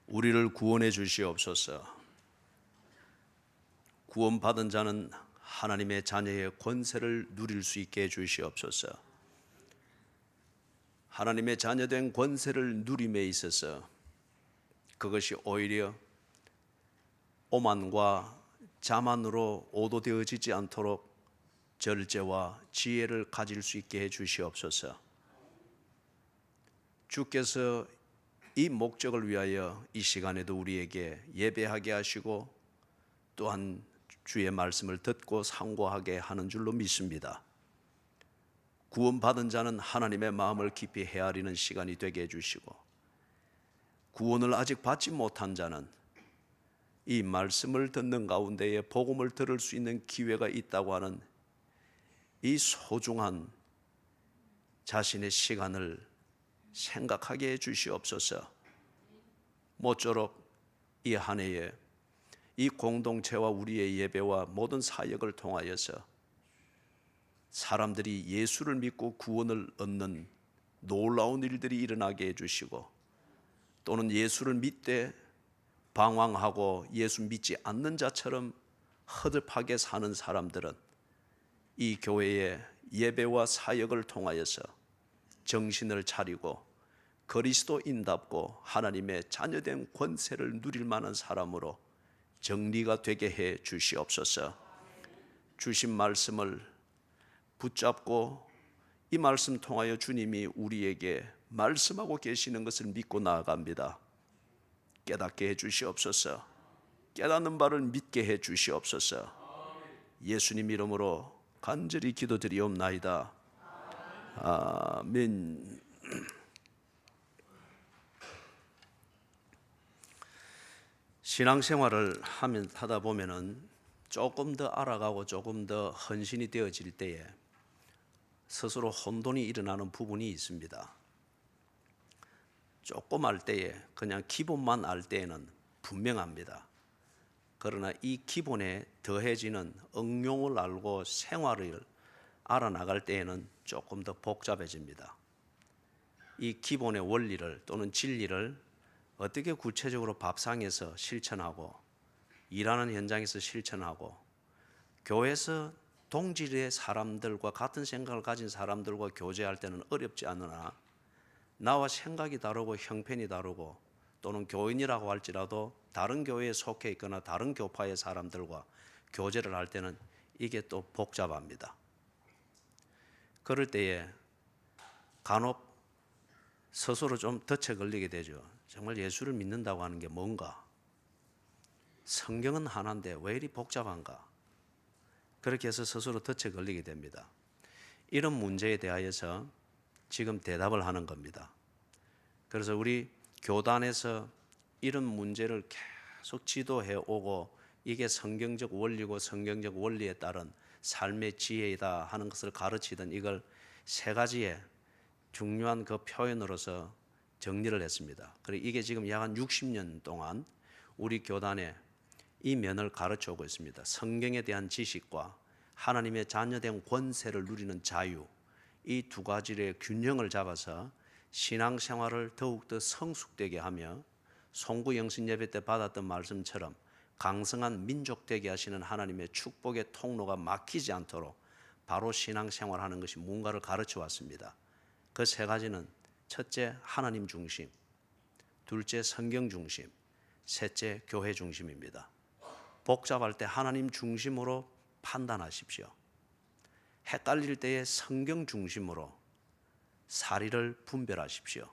우리를 구원해 주시옵소서. 구원받은 자는 하나님의 자녀의 권세를 누릴 수 있게 해 주시옵소서. 하나님의 자녀된 권세를 누림에 있어서 그것이 오히려 오만과 자만으로 오도되어지지 않도록 절제와 지혜를 가질 수 있게 해 주시옵소서. 주께서 이 목적을 위하여 이 시간에도 우리에게 예배하게 하시고 또한 주의 말씀을 듣고 상고하게 하는 줄로 믿습니다. 구원받은 자는 하나님의 마음을 깊이 헤아리는 시간이 되게 해주시고, 구원을 아직 받지 못한 자는 이 말씀을 듣는 가운데에 복음을 들을 수 있는 기회가 있다고 하는 이 소중한 자신의 시간을 생각하게 해 주시옵소서. 모쪼록 이 한 해에 이 공동체와 우리의 예배와 모든 사역을 통하여서 사람들이 예수를 믿고 구원을 얻는 놀라운 일들이 일어나게 해주시고, 또는 예수를 믿되 방황하고 예수 믿지 않는 자처럼 허접하게 사는 사람들은 이 교회의 예배와 사역을 통하여서 정신을 차리고 그리스도인답고 하나님의 자녀된 권세를 누릴 만한 사람으로 정리가 되게 해 주시옵소서. 주신 말씀을 붙잡고 이 말씀 통하여 주님이 우리에게 말씀하고 계시는 것을 믿고 나아갑니다. 깨닫게 해 주시옵소서. 깨닫는 바를 믿게 해 주시옵소서. 예수님 이름으로 간절히 기도드리옵나이다. 아멘. 신앙생활을 하다 보면은 조금 더 알아가고 조금 더 헌신이 되어질 때에 스스로 혼돈이 일어나는 부분이 있습니다. 조금 알 때에 그냥 기본만 알 때에는 분명합니다. 그러나 이 기본에 더해지는 응용을 알고 생활을 알아나갈 때에는 조금 더 복잡해집니다. 이 기본의 원리를 또는 진리를 어떻게 구체적으로 밥상에서 실천하고, 일하는 현장에서 실천하고, 교회에서 동질의 사람들과 같은 생각을 가진 사람들과 교제할 때는 어렵지 않으나, 나와 생각이 다르고 형편이 다르고 또는 교인이라고 할지라도 다른 교회에 속해 있거나 다른 교파의 사람들과 교제를 할 때는 이게 또 복잡합니다. 그럴 때에 간혹 스스로 좀 덫에 걸리게 되죠. 정말 예수를 믿는다고 하는 게 뭔가? 성경은 하나인데 왜 이리 복잡한가? 그렇게 해서 스스로 덫에 걸리게 됩니다. 이런 문제에 대하여서 지금 대답을 하는 겁니다. 그래서 우리 교단에서 이런 문제를 계속 지도해 오고, 이게 성경적 원리고 성경적 원리에 따른 삶의 지혜이다 하는 것을 가르치던 이걸 세 가지의 중요한 그 표현으로서 정리를 했습니다. 그리고 이게 지금 약 한 60년 동안 우리 교단에 이 면을 가르쳐 오고 있습니다. 성경에 대한 지식과 하나님의 자녀된 권세를 누리는 자유, 이 두 가지의 균형을 잡아서 신앙생활을 더욱더 성숙되게 하며 송구 영신 예배 때 받았던 말씀처럼 강성한 민족 되게 하시는 하나님의 축복의 통로가 막히지 않도록 바로 신앙생활하는 것이 뭔가를 가르쳐 왔습니다. 그 세 가지는 첫째 하나님 중심, 둘째 성경 중심, 셋째 교회 중심입니다. 복잡할 때 하나님 중심으로 판단하십시오. 헷갈릴 때에 성경 중심으로 사리를 분별하십시오.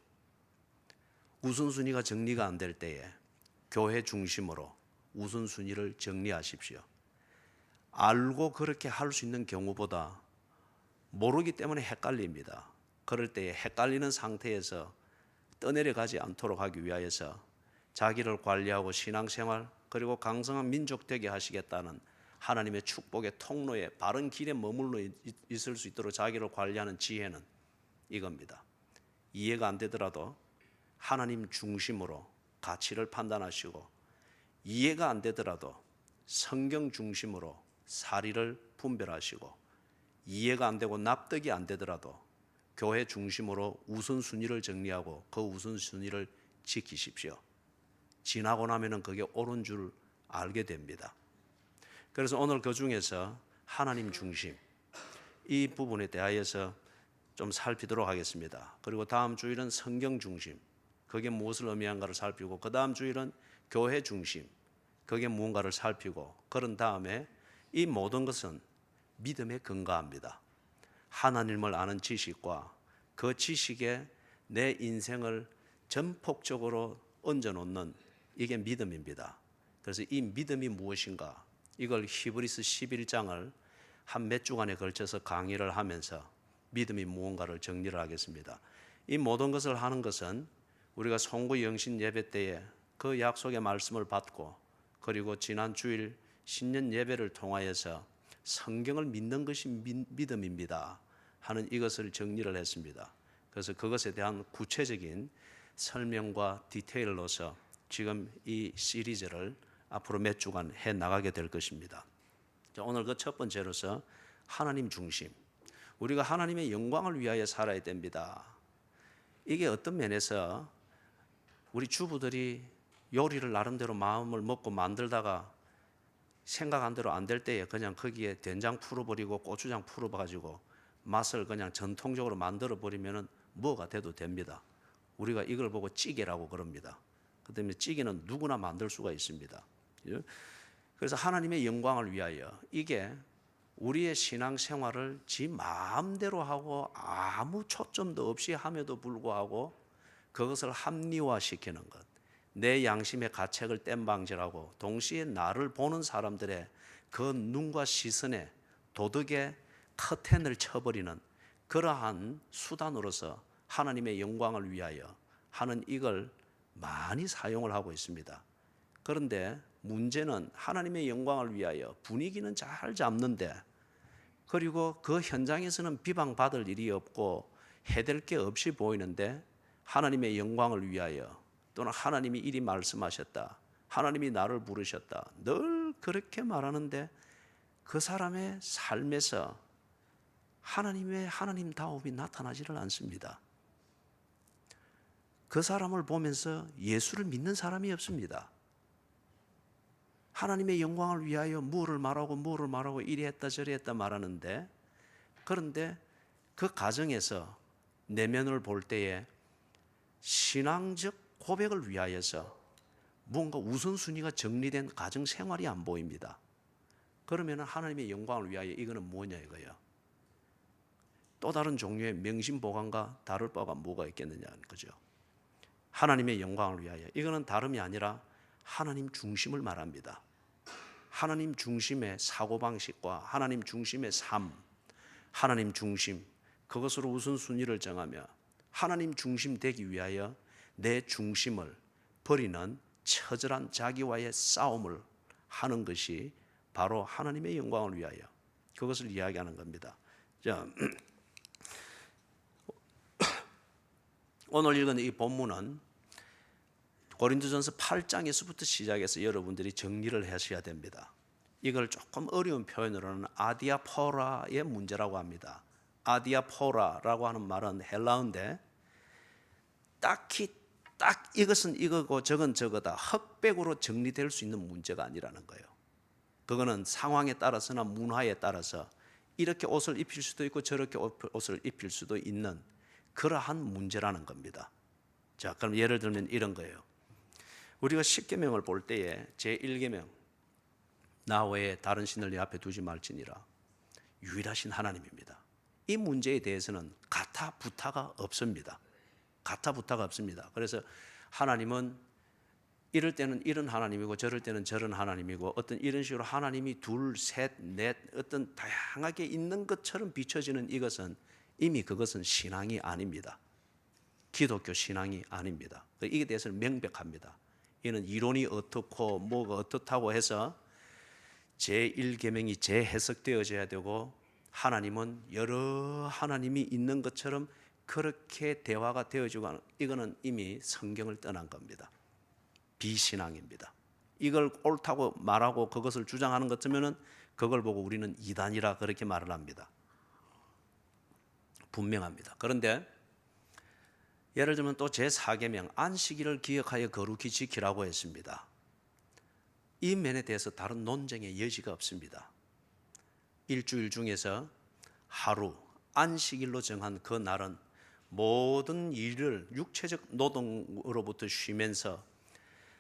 우선순위가 정리가 안 될 때에 교회 중심으로 우선순위를 정리하십시오. 알고 그렇게 할 수 있는 경우보다 모르기 때문에 헷갈립니다. 그럴 때에 헷갈리는 상태에서 떠내려가지 않도록 하기 위하여서 자기를 관리하고 신앙생활 그리고 강성한 민족 되게 하시겠다는 하나님의 축복의 통로에 바른 길에 머물러 있을 수 있도록 자기를 관리하는 지혜는 이겁니다. 이해가 안 되더라도 하나님 중심으로 가치를 판단하시고, 이해가 안 되더라도 성경 중심으로 사리를 분별하시고, 이해가 안 되고 납득이 안 되더라도 교회 중심으로 우선순위를 정리하고 그 우선순위를 지키십시오. 지나고 나면은 그게 옳은 줄 알게 됩니다. 그래서 오늘 그 중에서 하나님 중심 이 부분에 대하여서 좀 살피도록 하겠습니다. 그리고 다음 주일은 성경 중심, 그게 무엇을 의미한가를 살피고, 그 다음 주일은 교회 중심, 그게 무언가를 살피고, 그런 다음에 이 모든 것은 믿음에 근거합니다. 하나님을 아는 지식과 그 지식에 내 인생을 전폭적으로 얹어놓는 이게 믿음입니다. 그래서 이 믿음이 무엇인가, 이걸 히브리서 11장을 한 몇 주간에 걸쳐서 강의를 하면서 믿음이 무언가를 정리를 하겠습니다. 이 모든 것을 하는 것은 우리가 송구 영신 예배 때에 그 약속의 말씀을 받고, 그리고 지난 주일 신년 예배를 통하여서 성경을 믿는 것이 믿음입니다 하는 이것을 정리를 했습니다. 그래서 그것에 대한 구체적인 설명과 디테일로서 지금 이 시리즈를 앞으로 몇 주간 해 나가게 될 것입니다. 오늘 그 첫 번째로서 하나님 중심, 우리가 하나님의 영광을 위하여 살아야 됩니다. 이게 어떤 면에서 우리 주부들이 요리를 나름대로 마음을 먹고 만들다가 생각한 대로 안 될 때에 그냥 거기에 된장 풀어버리고 고추장 풀어가지고 맛을 그냥 전통적으로 만들어 버리면 뭐가 돼도 됩니다. 우리가 이걸 보고 찌개라고 그럽니다. 그 때문에 찌개는 누구나 만들 수가 있습니다. 그래서 하나님의 영광을 위하여, 이게 우리의 신앙생활을 지 마음대로 하고 아무 초점도 없이 함에도 불구하고 그것을 합리화시키는 것, 내 양심의 가책을 땜방질하고 동시에 나를 보는 사람들의 그 눈과 시선에 도덕의 커튼을 쳐버리는 그러한 수단으로서 하나님의 영광을 위하여 하는 이걸 많이 사용을 하고 있습니다. 그런데 문제는 하나님의 영광을 위하여 분위기는 잘 잡는데, 그리고 그 현장에서는 비방받을 일이 없고 해댈 게 없이 보이는데, 하나님의 영광을 위하여 또는 하나님이 이리 말씀하셨다, 하나님이 나를 부르셨다, 늘 그렇게 말하는데 그 사람의 삶에서 하나님의 하나님다움이 나타나지를 않습니다. 그 사람을 보면서 예수를 믿는 사람이 없습니다. 하나님의 영광을 위하여 무엇을 말하고 이리 했다 저리 했다 말하는데, 그런데 그 가정에서 내면을 볼 때에 신앙적 고백을 위하여서 뭔가 우선순위가 정리된 가정 생활이 안 보입니다. 그러면 하나님의 영광을 위하여 이거는 뭐냐 이거예요. 또 다른 종류의 명심보감과 다를 바가 뭐가 있겠느냐는 거죠. 하나님의 영광을 위하여, 이거는 다름이 아니라 하나님 중심을 말합니다. 하나님 중심의 사고방식과 하나님 중심의 삶, 하나님 중심, 그것으로 우선순위를 정하며 하나님 중심 되기 위하여 내 중심을 버리는 처절한 자기와의 싸움을 하는 것이 바로 하나님의 영광을 위하여, 그것을 이야기하는 겁니다. 자, 오늘 읽은 이 본문은 고린도전서 8장에서부터 시작해서 여러분들이 정리를 하셔야 됩니다. 이걸 조금 어려운 표현으로는 아디아포라의 문제라고 합니다. 아디아포라라고 하는 말은 헬라어인데 딱히 딱 이것은 이거고 저건 저거다 흑백으로 정리될 수 있는 문제가 아니라는 거예요. 그거는 상황에 따라서나 문화에 따라서 이렇게 옷을 입힐 수도 있고 저렇게 옷을 입힐 수도 있는 그러한 문제라는 겁니다. 자, 그럼 예를 들면 이런 거예요. 우리가 십계명을 볼 때에 제1계명, 나 외에 다른 신을 내 앞에 두지 말지니라, 유일하신 하나님입니다. 이 문제에 대해서는 가타부타가 없습니다. 가타부타가 없습니다. 그래서 하나님은 이럴 때는 이런 하나님이고 저럴 때는 저런 하나님이고, 어떤 이런 식으로 하나님이 둘, 셋, 넷 어떤 다양하게 있는 것처럼 비춰지는 이것은 이미 그것은 신앙이 아닙니다. 기독교 신앙이 아닙니다. 이에 대해서는 명백합니다. 이는 이론이 어떻고 뭐가 어떻다고 해서 제1계명이 재해석되어져야 되고, 하나님은 여러 하나님이 있는 것처럼 그렇게 대화가 되어지고 하는, 이거는 이미 성경을 떠난 겁니다. 비신앙입니다. 이걸 옳다고 말하고 그것을 주장하는 것 같으면 그걸 보고 우리는 이단이라 그렇게 말을 합니다. 분명합니다. 그런데 예를 들면 또 제4계명 안식일을 기억하여 거룩히 지키라고 했습니다. 이 면에 대해서 다른 논쟁의 여지가 없습니다. 일주일 중에서 하루 안식일로 정한 그 날은 모든 일을 육체적 노동으로부터 쉬면서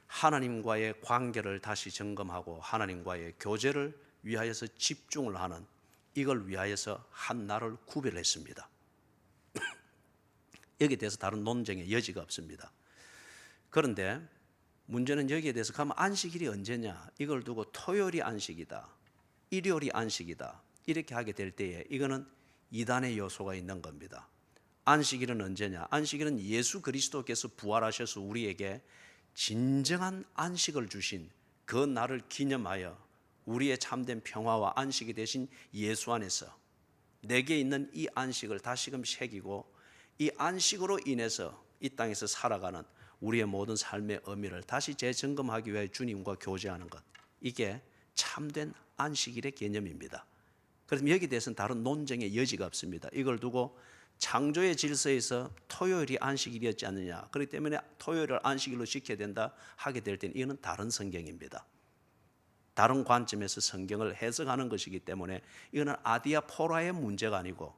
하나님과의 관계를 다시 점검하고 하나님과의 교제를 위하여서 집중을 하는, 이걸 위하여서 한 날을 구별했습니다. 여기에 대해서 다른 논쟁의 여지가 없습니다. 그런데 문제는 여기에 대해서 그러면 안식일이 언제냐, 이걸 두고 토요일이 안식이다, 일요일이 안식이다 이렇게 하게 될 때에 이거는 이단의 요소가 있는 겁니다. 안식일은 언제냐? 안식일은 예수 그리스도께서 부활하셔서 우리에게 진정한 안식을 주신 그 날을 기념하여 우리의 참된 평화와 안식이 되신 예수 안에서 내게 있는 이 안식을 다시금 새기고 이 안식으로 인해서 이 땅에서 살아가는 우리의 모든 삶의 의미를 다시 재점검하기 위해 주님과 교제하는 것, 이게 참된 안식일의 개념입니다. 그래서 여기에 대해서는 다른 논쟁의 여지가 없습니다. 이걸 두고 창조의 질서에서 토요일이 안식일이었지 않느냐, 그렇기 때문에 토요일을 안식일로 지켜야 된다 하게 될 때는 이거는 다른 성경입니다. 다른 관점에서 성경을 해석하는 것이기 때문에 이거는 아디아포라의 문제가 아니고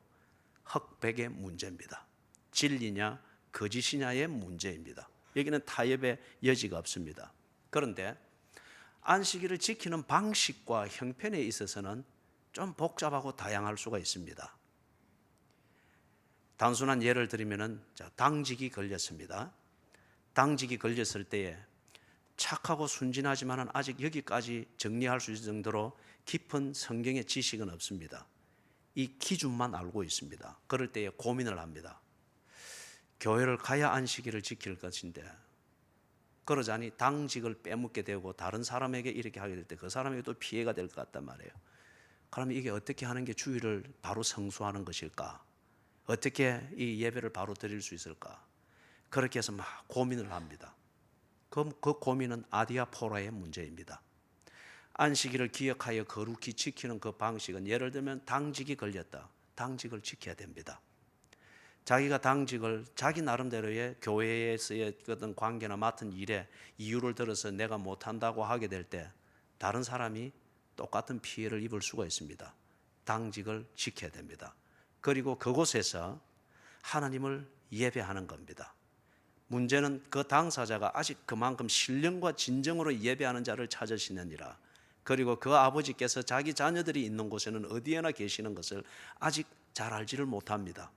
흑백의 문제입니다. 진리냐 거짓이냐의 문제입니다. 여기는 타협의 여지가 없습니다. 그런데 안식일을 지키는 방식과 형편에 있어서는 좀 복잡하고 다양할 수가 있습니다. 단순한 예를 들면은 당직이 걸렸습니다. 당직이 걸렸을 때에 착하고 순진하지만은 아직 여기까지 정리할 수 있을 정도로 깊은 성경의 지식은 없습니다. 이 기준만 알고 있습니다. 그럴 때에 고민을 합니다. 교회를 가야 안식일을 지킬 것인데 그러자니 당직을 빼먹게 되고 다른 사람에게 이렇게 하게 될 때 그 사람에게 또 피해가 될 것 같단 말이에요. 그러면 이게 어떻게 하는 게 주일을 바로 성수하는 것일까? 어떻게 이 예배를 바로 드릴 수 있을까? 그렇게 해서 막 고민을 합니다. 그 고민은 아디아포라의 문제입니다. 안식일을 기억하여 거룩히 지키는 그 방식은 예를 들면 당직이 걸렸다. 당직을 지켜야 됩니다. 자기가 당직을 자기 나름대로의 교회에서의 어떤 관계나 맡은 일에 이유를 들어서 내가 못한다고 하게 될 때 다른 사람이 똑같은 피해를 입을 수가 있습니다. 당직을 지켜야 됩니다. 그리고 그곳에서 하나님을 예배하는 겁니다. 문제는 그 당사자가 아직 그만큼 신령과 진정으로 예배하는 자를 찾으시느니라. 그리고 그 아버지께서 자기 자녀들이 있는 곳에는 어디에나 계시는 것을 아직 잘 알지를 못합니다.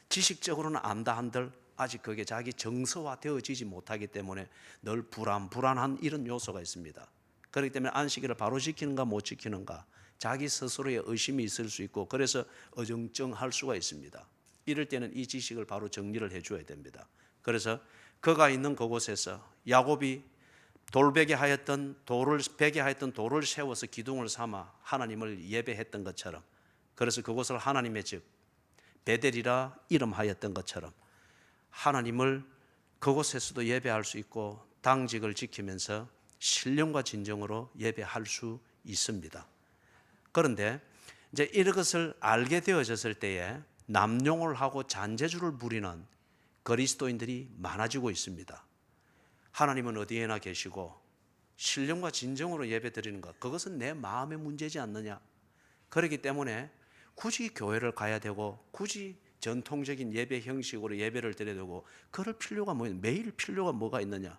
지식적으로는 안다 한들 아직 그게 자기 정서화되어지지 못하기 때문에 늘 불안한 이런 요소가 있습니다. 그렇기 때문에 안식일을 바로 지키는가 못 지키는가 자기 스스로의 의심이 있을 수 있고 그래서 어정쩡할 수가 있습니다. 이럴 때는 이 지식을 바로 정리를 해줘야 됩니다. 그래서 그가 있는 그곳에서 야곱이 돌베개 하였던 돌을 세워서 기둥을 삼아 하나님을 예배했던 것처럼, 그래서 그곳을 하나님의 집 베델이라 이름하였던 것처럼 하나님을 그곳에서도 예배할 수 있고 당직을 지키면서 신령과 진정으로 예배할 수 있습니다. 그런데 이제 이것을 알게 되어졌을 때에 남용을 하고 잔재주를 부리는 그리스도인들이 많아지고 있습니다. 하나님은 어디에나 계시고 신령과 진정으로 예배드리는 것, 그것은 내 마음의 문제지 않느냐. 그렇기 때문에 굳이 교회를 가야 되고 굳이 전통적인 예배 형식으로 예배를 드려야 되고 그럴 필요가 매일 필요가 뭐가 있느냐.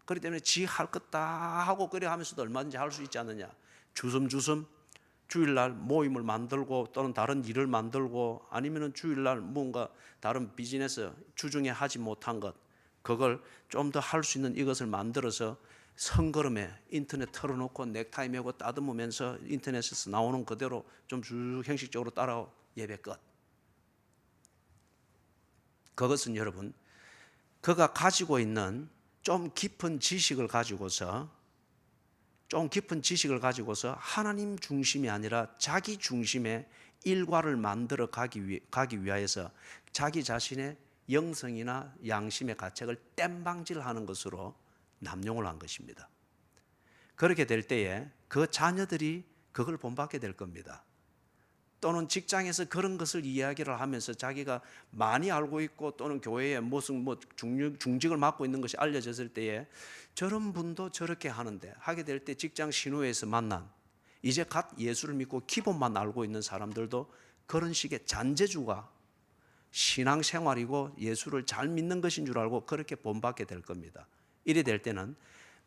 그렇기 때문에 지 할 것 다 하고 그래 하면서도 얼마든지 할 수 있지 않느냐. 주섬주섬 주일날 모임을 만들고 또는 다른 일을 만들고 아니면 주일날 뭔가 다른 비즈니스 주중에 하지 못한 것, 그걸 좀 더 할 수 있는 이것을 만들어서 성걸음에 인터넷 틀어놓고 넥타이 메고 따듬으면서 인터넷에서 나오는 그대로 좀 쭉 형식적으로 따라 예배 끝. 그것은 여러분 그가 가지고 있는 좀 깊은 지식을 가지고서 하나님 중심이 아니라 자기 중심의 일과를 만들어 가기 위하여서 자기 자신의 영성이나 양심의 가책을 땜방질하는 것으로 남용을 한 것입니다. 그렇게 될 때에 그 자녀들이 그걸 본받게 될 겁니다. 또는 직장에서 그런 것을 이야기를 하면서 자기가 많이 알고 있고 또는 교회에 무슨 중직을 맡고 있는 것이 알려졌을 때에 저런 분도 저렇게 하게 될 때 직장 신호에서 만난 이제 갓 예수를 믿고 기본만 알고 있는 사람들도 그런 식의 잔재주가 신앙생활이고 예수를 잘 믿는 것인 줄 알고 그렇게 본받게 될 겁니다. 이래 될 때는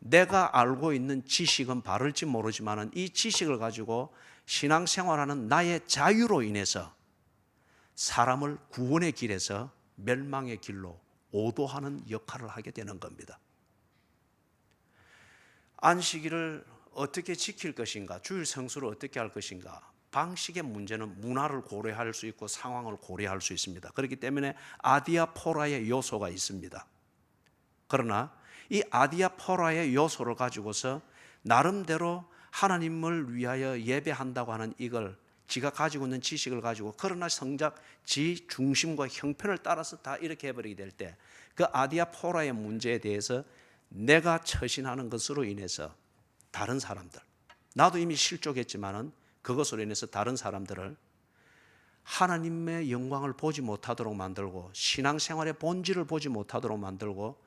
내가 알고 있는 지식은 바를지 모르지만 이 지식을 가지고 신앙생활하는 나의 자유로 인해서 사람을 구원의 길에서 멸망의 길로 오도하는 역할을 하게 되는 겁니다. 안식일을 어떻게 지킬 것인가, 주일 성수를 어떻게 할 것인가, 방식의 문제는 문화를 고려할 수 있고 상황을 고려할 수 있습니다. 그렇기 때문에 아디아포라의 요소가 있습니다. 그러나 이 아디아포라의 요소를 가지고서 나름대로 하나님을 위하여 예배한다고 하는 이걸 지가 가지고 있는 지식을 가지고 그러나 정작 지 중심과 형편을 따라서 다 이렇게 해버리게 될 때 그 아디아포라의 문제에 대해서 내가 처신하는 것으로 인해서 다른 사람들, 나도 이미 실족했지만은 그것으로 인해서 다른 사람들을 하나님의 영광을 보지 못하도록 만들고 신앙생활의 본질을 보지 못하도록 만들고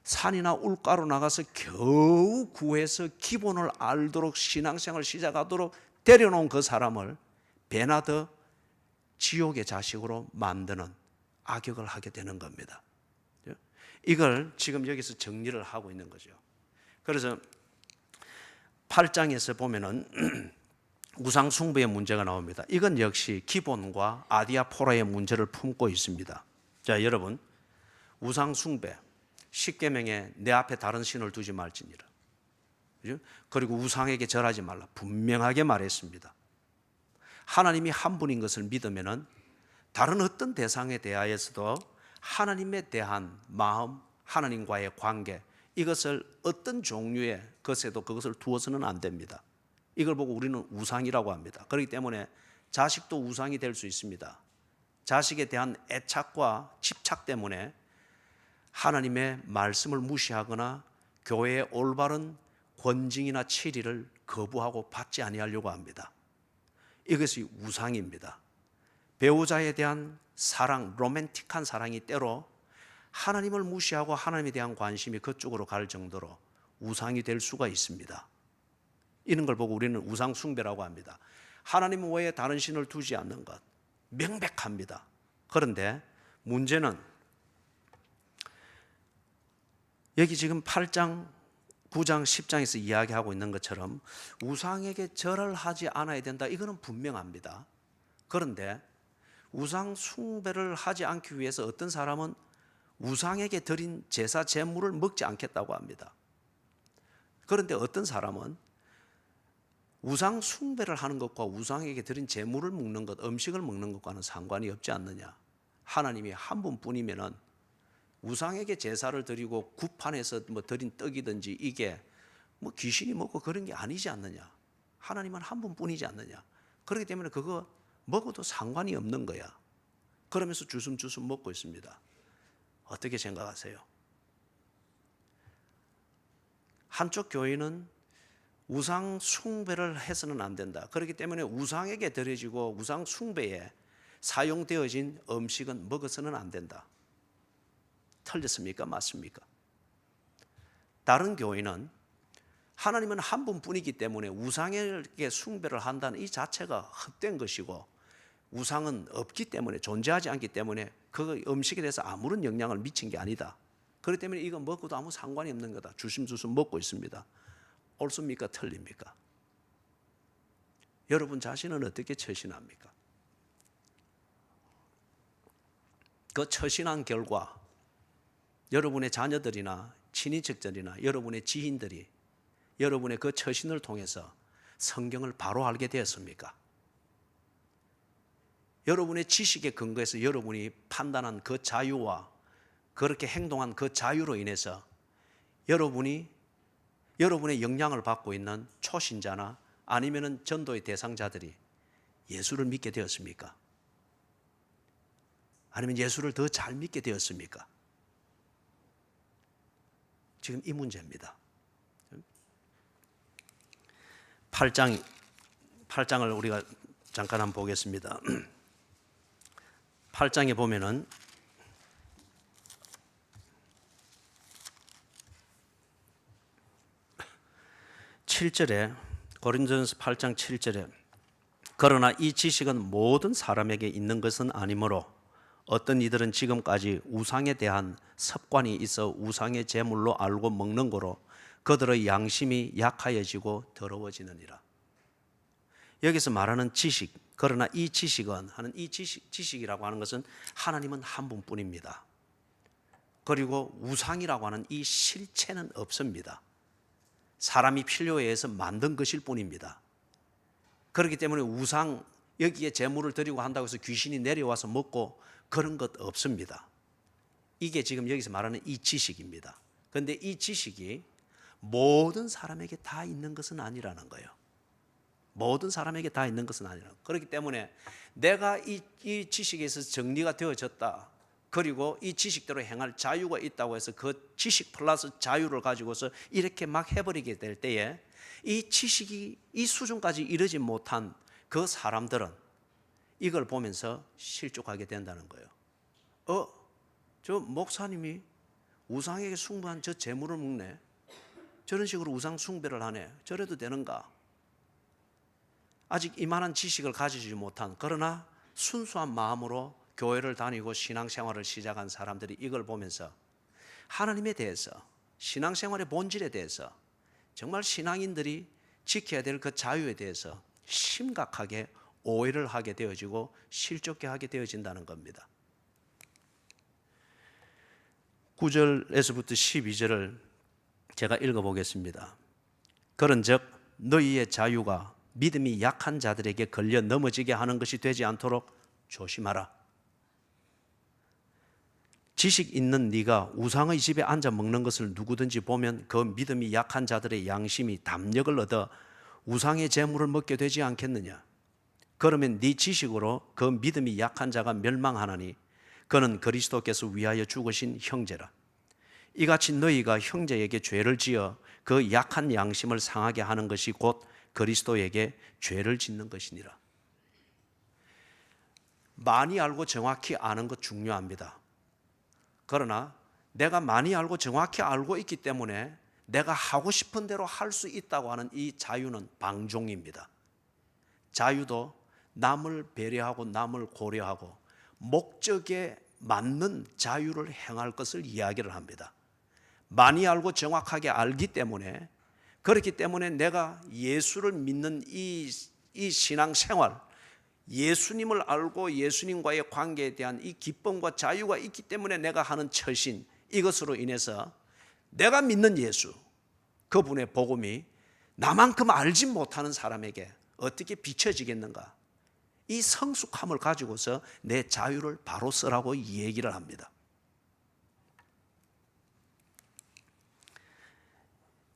산이나 울가로 나가서 겨우 구해서 기본을 알도록 신앙생활을 시작하도록 데려놓은 그 사람을 배나 더 지옥의 자식으로 만드는 악역을 하게 되는 겁니다. 이걸 지금 여기서 정리를 하고 있는 거죠. 그래서 8장에서 보면은 우상 숭배의 문제가 나옵니다. 이건 역시 기본과 아디아포라의 문제를 품고 있습니다. 자, 여러분, 우상 숭배 10계명에 내 앞에 다른 신을 두지 말지니라. 그죠? 그리고 우상에게 절하지 말라. 분명하게 말했습니다. 하나님이 한 분인 것을 믿으면은 다른 어떤 대상에 대하여서도 하나님에 대한 마음, 하나님과의 관계, 이것을 어떤 종류의 것에도 그것을 두어서는 안 됩니다. 이걸 보고 우리는 우상이라고 합니다. 그렇기 때문에 자식도 우상이 될 수 있습니다. 자식에 대한 애착과 집착 때문에 하나님의 말씀을 무시하거나 교회의 올바른 권징이나 치리를 거부하고 받지 아니하려고 합니다. 이것이 우상입니다. 배우자에 대한 사랑, 로맨틱한 사랑이 때로 하나님을 무시하고 하나님에 대한 관심이 그쪽으로 갈 정도로 우상이 될 수가 있습니다. 이런 걸 보고 우리는 우상 숭배라고 합니다. 하나님 외에 다른 신을 두지 않는 것, 명백합니다. 그런데 문제는 여기 지금 8장, 9장, 10장에서 이야기하고 있는 것처럼 우상에게 절을 하지 않아야 된다. 이거는 분명합니다. 그런데 우상 숭배를 하지 않기 위해서 어떤 사람은 우상에게 드린 제사 제물을 먹지 않겠다고 합니다. 그런데 어떤 사람은 우상 숭배를 하는 것과 우상에게 드린 제물을 먹는 것, 음식을 먹는 것과는 상관이 없지 않느냐. 하나님이 한 분뿐이면은 우상에게 제사를 드리고 굽판에서 드린 떡이든지 이게 귀신이 먹고 그런 게 아니지 않느냐. 하나님은 한 분뿐이지 않느냐. 그렇기 때문에 그거 먹어도 상관이 없는 거야. 그러면서 주섬주섬 먹고 있습니다. 어떻게 생각하세요? 한쪽 교회는 우상 숭배를 해서는 안 된다. 그렇기 때문에 우상에게 드려지고 우상 숭배에 사용되어진 음식은 먹어서는 안 된다. 틀렸습니까? 맞습니까? 다른 교회는 하나님은 한 분뿐이기 때문에 우상에게 숭배를 한다는 이 자체가 헛된 것이고 우상은 없기 때문에 존재하지 않기 때문에 그 음식에 대해서 아무런 영향을 미친 게 아니다. 그렇기 때문에 이거 먹고도 아무 상관이 없는 거다. 주심주심 먹고 있습니다. 옳습니까? 틀립니까? 여러분 자신은 어떻게 처신합니까? 그 처신한 결과 여러분의 자녀들이나 친인척들이나 여러분의 지인들이 여러분의 그 처신을 통해서 성경을 바로 알게 되었습니까? 여러분의 지식에 근거해서 여러분이 판단한 그 자유와 그렇게 행동한 그 자유로 인해서 여러분의 영향을 받고 있는 초신자나 아니면은 전도의 대상자들이 예수를 믿게 되었습니까? 아니면 예수를 더 잘 믿게 되었습니까? 지금 이 문제입니다. 8장을 우리가 잠깐 한번 보겠습니다. 8장에 보면은 7절에 고린도전서 8장 7절에 그러나 이 지식은 모든 사람에게 있는 것은 아니므로 어떤 이들은 지금까지 우상에 대한 습관이 있어 우상의 제물로 알고 먹는 거로 그들의 양심이 약하여지고 더러워지느니라. 여기서 말하는 지식, 그러나 이 지식은 하는 이 지식이라고 하는 것은 하나님은 한 분뿐입니다. 그리고 우상이라고 하는 이 실체는 없습니다. 사람이 필요에 의해서 만든 것일 뿐입니다. 그렇기 때문에 우상 여기에 제물을 드리고 한다고 해서 귀신이 내려와서 먹고 그런 것 없습니다. 이게 지금 여기서 말하는 이 지식입니다. 그런데 이 지식이 모든 사람에게 다 있는 것은 아니라는 거예요. 모든 사람에게 다 있는 것은 아니라는 거예요. 그렇기 때문에 내가 이 지식에서 정리가 되어졌다. 그리고 이 지식대로 행할 자유가 있다고 해서 그 지식 플러스 자유를 가지고서 이렇게 막 해버리게 될 때에 이 지식이 이 수준까지 이르지 못한 그 사람들은 이걸 보면서 실족하게 된다는 거예요. 저 목사님이 우상에게 숭배한 저 재물을 먹네. 저런 식으로 우상 숭배를 하네. 저래도 되는가? 아직 이만한 지식을 가지지 못한, 그러나 순수한 마음으로 교회를 다니고 신앙생활을 시작한 사람들이 이걸 보면서 하나님에 대해서, 신앙생활의 본질에 대해서, 정말 신앙인들이 지켜야 될 그 자유에 대해서 심각하게 오해를 하게 되어지고 실족해 하게 되어진다는 겁니다. 9절에서부터 12절을 제가 읽어보겠습니다. 그런즉 너희의 자유가 믿음이 약한 자들에게 걸려 넘어지게 하는 것이 되지 않도록 조심하라. 지식 있는 네가 우상의 집에 앉아 먹는 것을 누구든지 보면 그 믿음이 약한 자들의 양심이 담력을 얻어 우상의 재물을 먹게 되지 않겠느냐. 그러면 네 지식으로 그 믿음이 약한 자가 멸망하나니 그는 그리스도께서 위하여 죽으신 형제라. 이같이 너희가 형제에게 죄를 지어 그 약한 양심을 상하게 하는 것이 곧 그리스도에게 죄를 짓는 것이니라. 많이 알고 정확히 아는 것 중요합니다. 그러나 내가 많이 알고 정확히 알고 있기 때문에 내가 하고 싶은 대로 할 수 있다고 하는 이 자유는 방종입니다. 자유도 남을 배려하고 남을 고려하고 목적에 맞는 자유를 행할 것을 이야기를 합니다. 많이 알고 정확하게 알기 때문에, 그렇기 때문에 내가 예수를 믿는 이 신앙생활, 예수님을 알고 예수님과의 관계에 대한 이 기쁨과 자유가 있기 때문에 내가 하는 처신, 이것으로 인해서 내가 믿는 예수, 그분의 복음이 나만큼 알지 못하는 사람에게 어떻게 비춰지겠는가? 이 성숙함을 가지고서 내 자유를 바로 쓰라고 이 얘기를 합니다.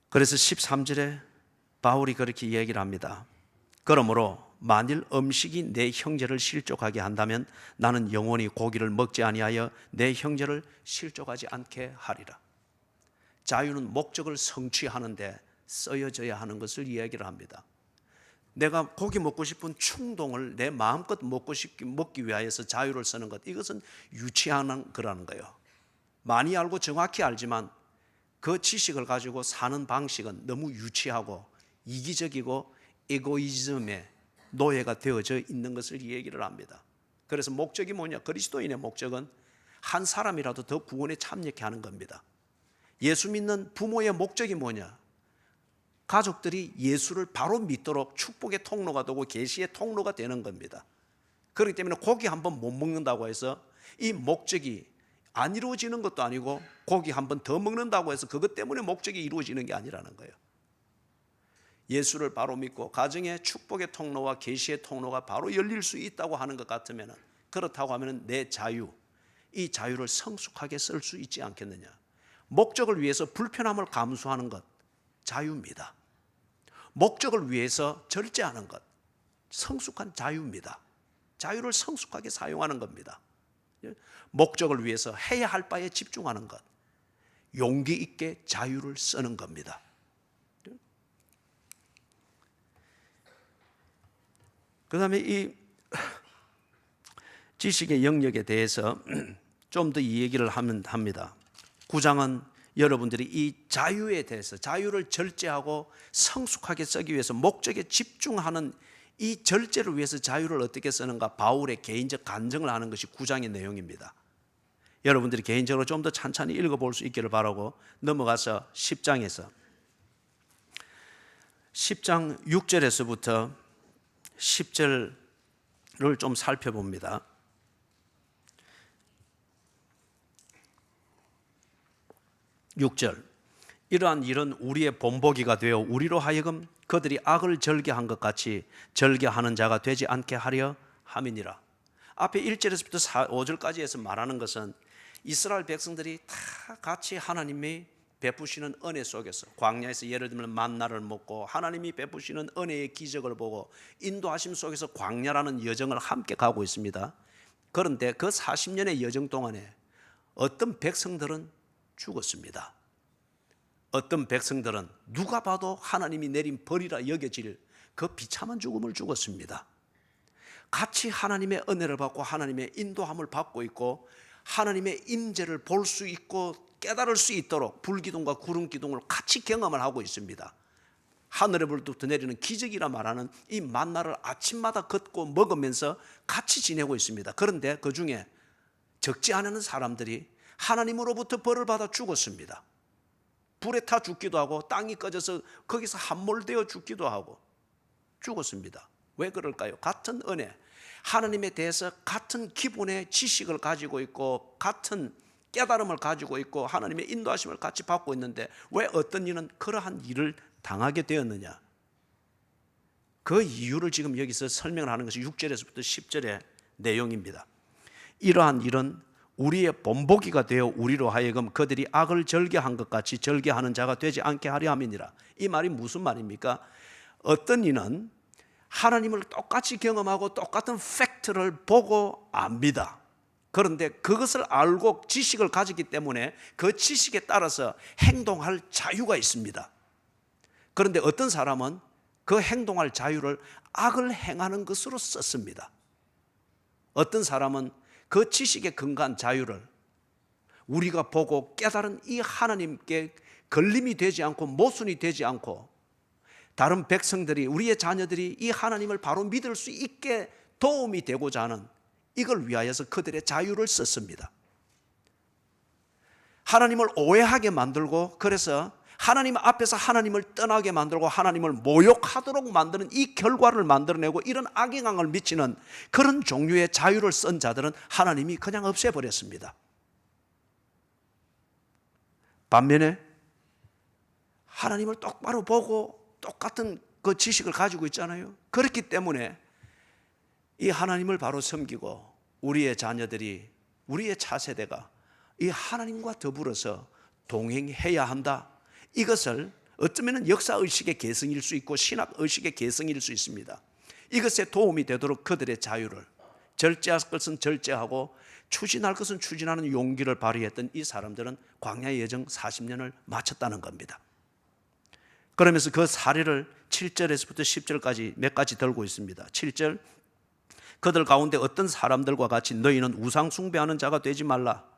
그래서 13절에 바울이 그렇게 얘기를 합니다. 그러므로 만일 음식이 내 형제를 실족하게 한다면 나는 영원히 고기를 먹지 아니하여 내 형제를 실족하지 않게 하리라. 자유는 목적을 성취하는 데 쓰여져야 하는 것을 이야기를 합니다. 내가 고기 먹고 싶은 충동을 내 마음껏 먹기 위하여서 자유를 쓰는 것, 이것은 유치한 거라는 거예요. 많이 알고 정확히 알지만 그 지식을 가지고 사는 방식은 너무 유치하고 이기적이고 에고이즘의 노예가 되어져 있는 것을 얘기를 합니다. 그래서 목적이 뭐냐? 그리스도인의 목적은 한 사람이라도 더 구원에 참여케 하는 겁니다. 예수 믿는 부모의 목적이 뭐냐? 가족들이 예수를 바로 믿도록 축복의 통로가 되고 계시의 통로가 되는 겁니다. 그렇기 때문에 고기 한번 못 먹는다고 해서 이 목적이 안 이루어지는 것도 아니고, 고기 한 번 더 먹는다고 해서 그것 때문에 목적이 이루어지는 게 아니라는 거예요. 예수를 바로 믿고 가정의 축복의 통로와 계시의 통로가 바로 열릴 수 있다고 하는 것 같으면, 그렇다고 하면 내 자유, 이 자유를 성숙하게 쓸 수 있지 않겠느냐. 목적을 위해서 불편함을 감수하는 것, 자유입니다. 목적을 위해서 절제하는 것, 성숙한 자유입니다. 자유를 성숙하게 사용하는 겁니다. 목적을 위해서 해야 할 바에 집중하는 것, 용기 있게 자유를 쓰는 겁니다. 그 다음에 이 지식의 영역에 대해서 좀 더 이 얘기를 합니다. 9장은 여러분들이 이 자유에 대해서, 자유를 절제하고 성숙하게 쓰기 위해서 목적에 집중하는 이 절제를 위해서 자유를 어떻게 쓰는가, 바울의 개인적 간증을 하는 것이 9장의 내용입니다. 여러분들이 개인적으로 좀 더 찬찬히 읽어볼 수 있기를 바라고 넘어가서 10장에서 10장 6절에서부터 10절을 좀 살펴봅니다. 6절, 이러한 일은 우리의 본보기가 되어 우리로 하여금 그들이 악을 절개한 것 같이 절개하는 자가 되지 않게 하려 함이니라. 앞에 1절에서부터 5절까지 해서 말하는 것은 이스라엘 백성들이 다 같이 하나님이 베푸시는 은혜 속에서, 광야에서 예를 들면 만나를 먹고 하나님이 베푸시는 은혜의 기적을 보고 인도하심 속에서 광야라는 여정을 함께 가고 있습니다. 그런데 그 40년의 여정 동안에 어떤 백성들은 죽었습니다. 어떤 백성들은 누가 봐도 하나님이 내린 벌이라 여겨질 그 비참한 죽음을 죽었습니다. 같이 하나님의 은혜를 받고 하나님의 인도함을 받고 있고 하나님의 임재를 볼 수 있고 깨달을 수 있도록 불기둥과 구름기둥을 같이 경험을 하고 있습니다. 하늘에부터 내리는 기적이라 말하는 이 만나를 아침마다 걷고 먹으면서 같이 지내고 있습니다. 그런데 그 중에 적지 않은 사람들이 하나님으로부터 벌을 받아 죽었습니다. 불에 타 죽기도 하고 땅이 꺼져서 거기서 함몰되어 죽기도 하고 죽었습니다. 왜 그럴까요? 같은 은혜, 하나님에 대해서 같은 기본의 지식을 가지고 있고 같은 깨달음을 가지고 있고 하나님의 인도하심을 같이 받고 있는데 왜 어떤 이는 그러한 일을 당하게 되었느냐? 그 이유를 지금 여기서 설명을 하는 것이 6절에서부터 10절의 내용입니다. 이러한 일은 우리의 본보기가 되어 우리로 하여금 그들이 악을 절개한 것 같이 절개하는 자가 되지 않게 하려 함이니라. 이 말이 무슨 말입니까? 어떤 이는 하나님을 똑같이 경험하고 똑같은 팩트를 보고 압니다. 그런데 그것을 알고 지식을 가지기 때문에 그 지식에 따라서 행동할 자유가 있습니다. 그런데 어떤 사람은 그 행동할 자유를 악을 행하는 것으로 썼습니다. 어떤 사람은 그 지식에 근거한 자유를 우리가 보고 깨달은 이 하나님께 걸림이 되지 않고 모순이 되지 않고 다른 백성들이, 우리의 자녀들이 이 하나님을 바로 믿을 수 있게 도움이 되고자 하는 이걸 위하여서 그들의 자유를 썼습니다. 하나님을 오해하게 만들고 그래서 하나님 앞에서 하나님을 떠나게 만들고 하나님을 모욕하도록 만드는 이 결과를 만들어내고 이런 악영향을 미치는 그런 종류의 자유를 쓴 자들은 하나님이 그냥 없애버렸습니다. 반면에 하나님을 똑바로 보고 똑같은 그 지식을 가지고 있잖아요. 그렇기 때문에 이 하나님을 바로 섬기고 우리의 자녀들이, 우리의 차세대가 이 하나님과 더불어서 동행해야 한다. 이것을 어쩌면 역사의식의 계승일 수 있고 신학의식의 계승일 수 있습니다. 이것에 도움이 되도록 그들의 자유를, 절제할 것은 절제하고 추진할 것은 추진하는 용기를 발휘했던 이 사람들은 광야의 여정 40년을 마쳤다는 겁니다. 그러면서 그 사례를 7절에서부터 10절까지 몇 가지 들고 있습니다. 7절, 그들 가운데 어떤 사람들과 같이 너희는 우상 숭배하는 자가 되지 말라.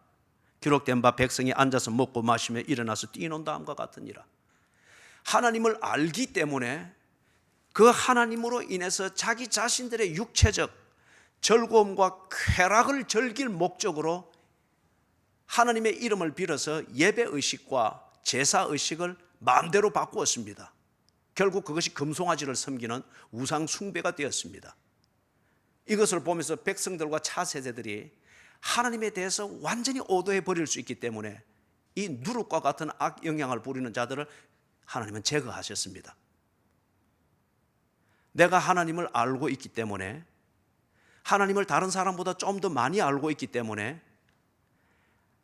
기록된 바 백성이 앉아서 먹고 마시며 일어나서 뛰논다함과 같으니라. 하나님을 알기 때문에 그 하나님으로 인해서 자기 자신들의 육체적 즐거움과 쾌락을 즐길 목적으로 하나님의 이름을 빌어서 예배의식과 제사의식을 마음대로 바꾸었습니다. 결국 그것이 금송아지를 섬기는 우상 숭배가 되었습니다. 이것을 보면서 백성들과 차세대들이 하나님에 대해서 완전히 오도해 버릴 수 있기 때문에 이 누룩과 같은 악 영향을 부리는 자들을 하나님은 제거하셨습니다. 내가 하나님을 알고 있기 때문에, 하나님을 다른 사람보다 좀 더 많이 알고 있기 때문에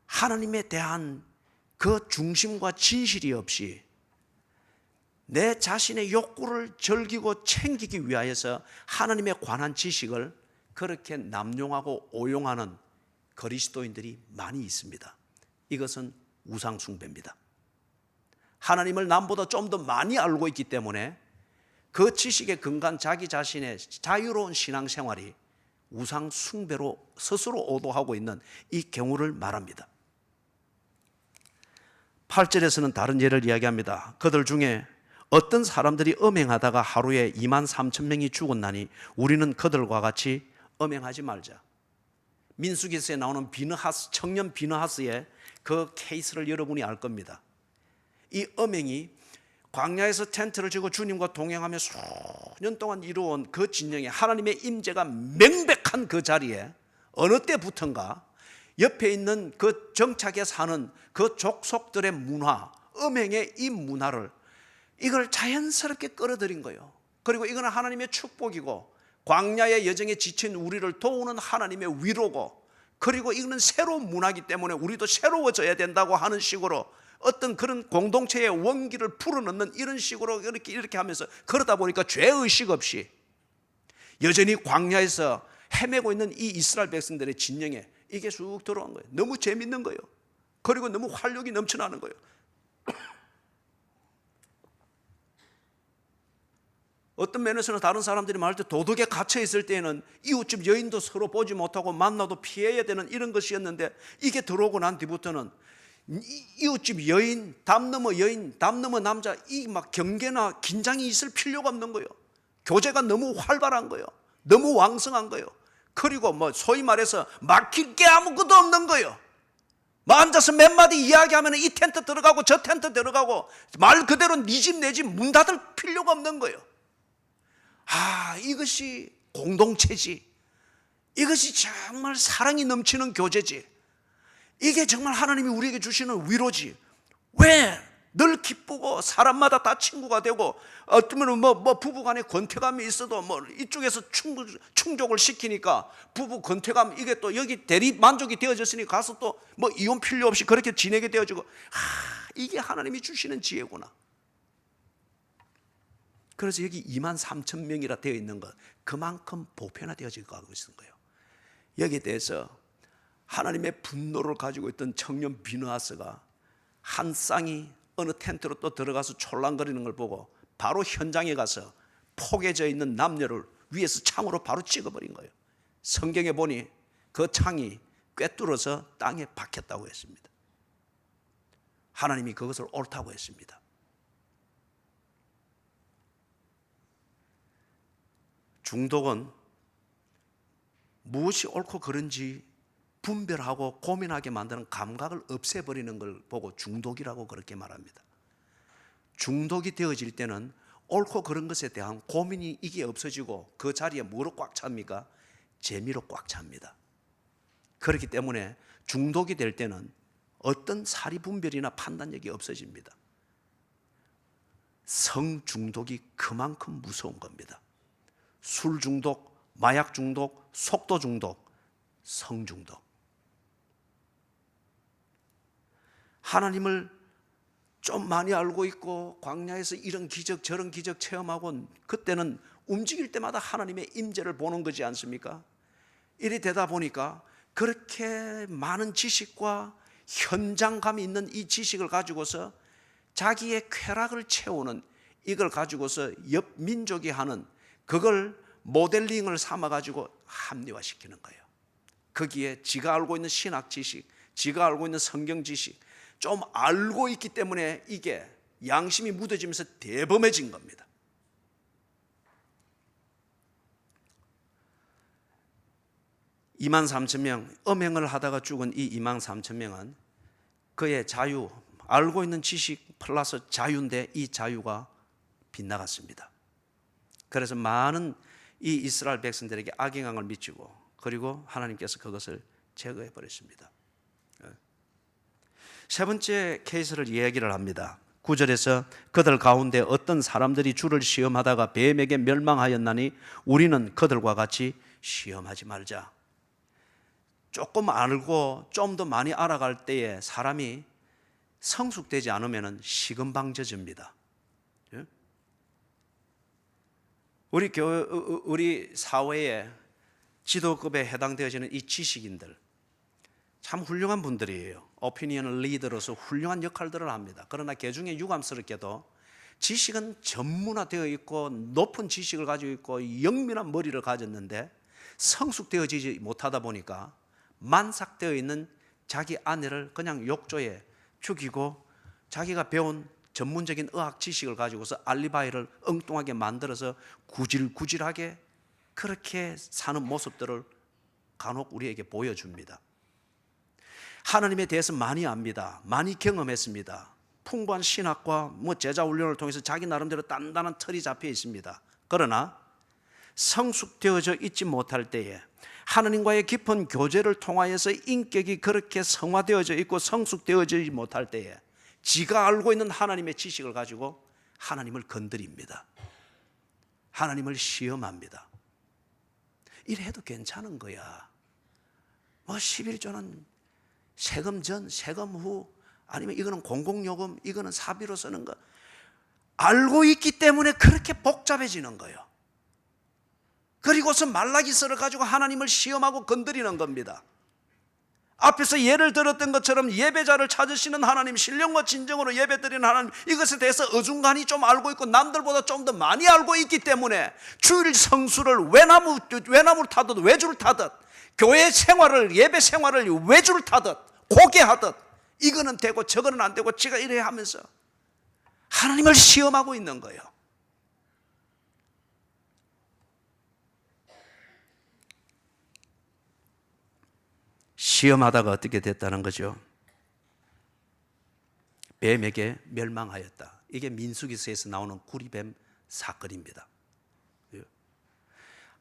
하나님에 대한 그 중심과 진실이 없이 내 자신의 욕구를 즐기고 챙기기 위하여서 하나님에 관한 지식을 그렇게 남용하고 오용하는 그리스도인들이 많이 있습니다. 이것은 우상 숭배입니다. 하나님을 남보다 좀 더 많이 알고 있기 때문에 그 지식에 근간 자기 자신의 자유로운 신앙생활이 우상 숭배로 스스로 오도하고 있는 이 경우를 말합니다. 8절에서는 다른 예를 이야기합니다. 그들 중에 어떤 사람들이 음행하다가 하루에 2만 3천 명이 죽었나니 우리는 그들과 같이 음행하지 말자. 민수기서에 나오는 비느하스, 청년 비느하스의 그 케이스를 여러분이 알 겁니다. 이 음행이 광야에서 텐트를 치고 주님과 동행하며 수년 동안 이루어온 그 진영에 하나님의 임재가 명백한 그 자리에 어느 때부턴가 옆에 있는 그 정착에 사는 그 족속들의 문화, 음행의 이 문화를 이걸 자연스럽게 끌어들인 거예요. 그리고 이거는 하나님의 축복이고 광야의 여정에 지친 우리를 도우는 하나님의 위로고, 그리고 이거는 새로운 문화이기 때문에 우리도 새로워져야 된다고 하는 식으로 어떤 그런 공동체의 원기를 풀어넣는 이런 식으로 이렇게 하면서 그러다 보니까 죄의식 없이 여전히 광야에서 헤매고 있는 이 이스라엘 백성들의 진영에 이게 쑥 들어온 거예요. 너무 재밌는 거예요. 그리고 너무 활력이 넘쳐나는 거예요. 어떤 면에서는 다른 사람들이 말할 때 도덕에 갇혀 있을 때에는 이웃집 여인도 서로 보지 못하고 만나도 피해야 되는 이런 것이었는데, 이게 들어오고 난 뒤부터는 이웃집 여인, 담 넘어 여인, 담 넘어 남자, 이 막 경계나 긴장이 있을 필요가 없는 거예요. 교제가 너무 활발한 거예요. 너무 왕성한 거예요. 그리고 뭐 소위 말해서 막힐 게 아무것도 없는 거예요. 앉아서 몇 마디 이야기하면 이 텐트 들어가고 저 텐트 들어가고 말 그대로 네 집 내 집 문 닫을 필요가 없는 거예요. 이것이 공동체지. 이것이 정말 사랑이 넘치는 교제지. 이게 정말 하나님이 우리에게 주시는 위로지. 왜? 늘 기쁘고 사람마다 다 친구가 되고, 어쩌면 뭐 부부간에 권태감이 있어도 뭐 이쪽에서 충족을 시키니까 부부 권태감, 이게 또 여기 대리 만족이 되어졌으니 가서 또 뭐 이혼 필요 없이 그렇게 지내게 되어지고, 이게 하나님이 주시는 지혜구나. 그래서 여기 2만 3천 명이라 되어 있는 것, 그만큼 보편화되어지고 가고 있는 거예요. 여기에 대해서 하나님의 분노를 가지고 있던 청년 비느하스가 한 쌍이 어느 텐트로 또 들어가서 촐랑거리는 걸 보고 바로 현장에 가서 포개져 있는 남녀를 위에서 창으로 바로 찍어버린 거예요. 성경에 보니 그 창이 꿰뚫어서 땅에 박혔다고 했습니다. 하나님이 그것을 옳다고 했습니다. 중독은 무엇이 옳고 그른지 분별하고 고민하게 만드는 감각을 없애버리는 걸 보고 중독이라고 그렇게 말합니다. 중독이 되어질 때는 옳고 그른 것에 대한 고민이 이게 없어지고 그 자리에 뭐로 꽉 찹니까? 재미로 꽉 찹니다. 그렇기 때문에 중독이 될 때는 어떤 사리 분별이나 판단력이 없어집니다. 성중독이 그만큼 무서운 겁니다. 술 중독, 마약 중독, 속도 중독, 성중독. 하나님을 좀 많이 알고 있고 광야에서 이런 기적 저런 기적 체험하고 그때는 움직일 때마다 하나님의 임재를 보는 거지 않습니까? 이리 되다 보니까 그렇게 많은 지식과 현장감이 있는 이 지식을 가지고서 자기의 쾌락을 채우는, 이걸 가지고서 옆 민족이 하는 그걸 모델링을 삼아가지고 합리화시키는 거예요. 거기에 지가 알고 있는 신학 지식, 지가 알고 있는 성경 지식 좀 알고 있기 때문에 이게 양심이 묻어지면서 대범해진 겁니다. (2만 3천 명) 음행을 하다가 죽은 이 2만 3천 명은 그의 자유, 알고 있는 지식 플러스 자유인데 이 자유가 빗나갔습니다. 그래서 많은 이 이스라엘 백성들에게 악영향을 미치고, 그리고 하나님께서 그것을 제거해 버렸습니다. 세 번째 케이스를 이야기를 합니다. 9절에서 그들 가운데 어떤 사람들이 주를 시험하다가 뱀에게 멸망하였나니 우리는 그들과 같이 시험하지 말자. 조금 알고 좀 더 많이 알아갈 때에 사람이 성숙되지 않으면 시금방져집니다. 우리 사회에 지도급에 해당되어지는 이 지식인들 참 훌륭한 분들이에요. 오피니언 리더로서 훌륭한 역할들을 합니다. 그러나 개중에 유감스럽게도 지식은 전문화되어 있고 높은 지식을 가지고 있고 영민한 머리를 가졌는데 성숙되어지지 못하다 보니까 만삭되어 있는 자기 아내를 그냥 욕조에 죽이고 자기가 배운 전문적인 의학 지식을 가지고서 알리바이를 엉뚱하게 만들어서 구질구질하게 그렇게 사는 모습들을 간혹 우리에게 보여줍니다. 하나님에 대해서 많이 압니다. 많이 경험했습니다. 풍부한 신학과 제자 훈련을 통해서 자기 나름대로 단단한 틀이 잡혀 있습니다. 그러나 성숙되어져 있지 못할 때에 하나님과의 깊은 교제를 통하여서 인격이 그렇게 성화되어져 있고 성숙되어지지 못할 때에 지가 알고 있는 하나님의 지식을 가지고 하나님을 건드립니다. 하나님을 시험합니다. 이래도 괜찮은 거야. 11조는 세금 전, 세금 후, 아니면 이거는 공공요금, 이거는 사비로 쓰는 거 알고 있기 때문에 그렇게 복잡해지는 거예요. 그리고서 말라기서를 가지고 하나님을 시험하고 건드리는 겁니다. 앞에서 예를 들었던 것처럼 예배자를 찾으시는 하나님, 신령과 진정으로 예배드리는 하나님, 이것에 대해서 어중간히 좀 알고 있고 남들보다 좀 더 많이 알고 있기 때문에 주일 성수를 외나무를 타듯 외줄 타듯 교회 생활을, 예배 생활을 외줄 타듯 고개하듯 이거는 되고 저거는 안 되고 지가 이래 하면서 하나님을 시험하고 있는 거예요. 시험하다가 어떻게 됐다는 거죠? 뱀에게 멸망하였다. 이게 민수기서에서 나오는 구리뱀 사건입니다.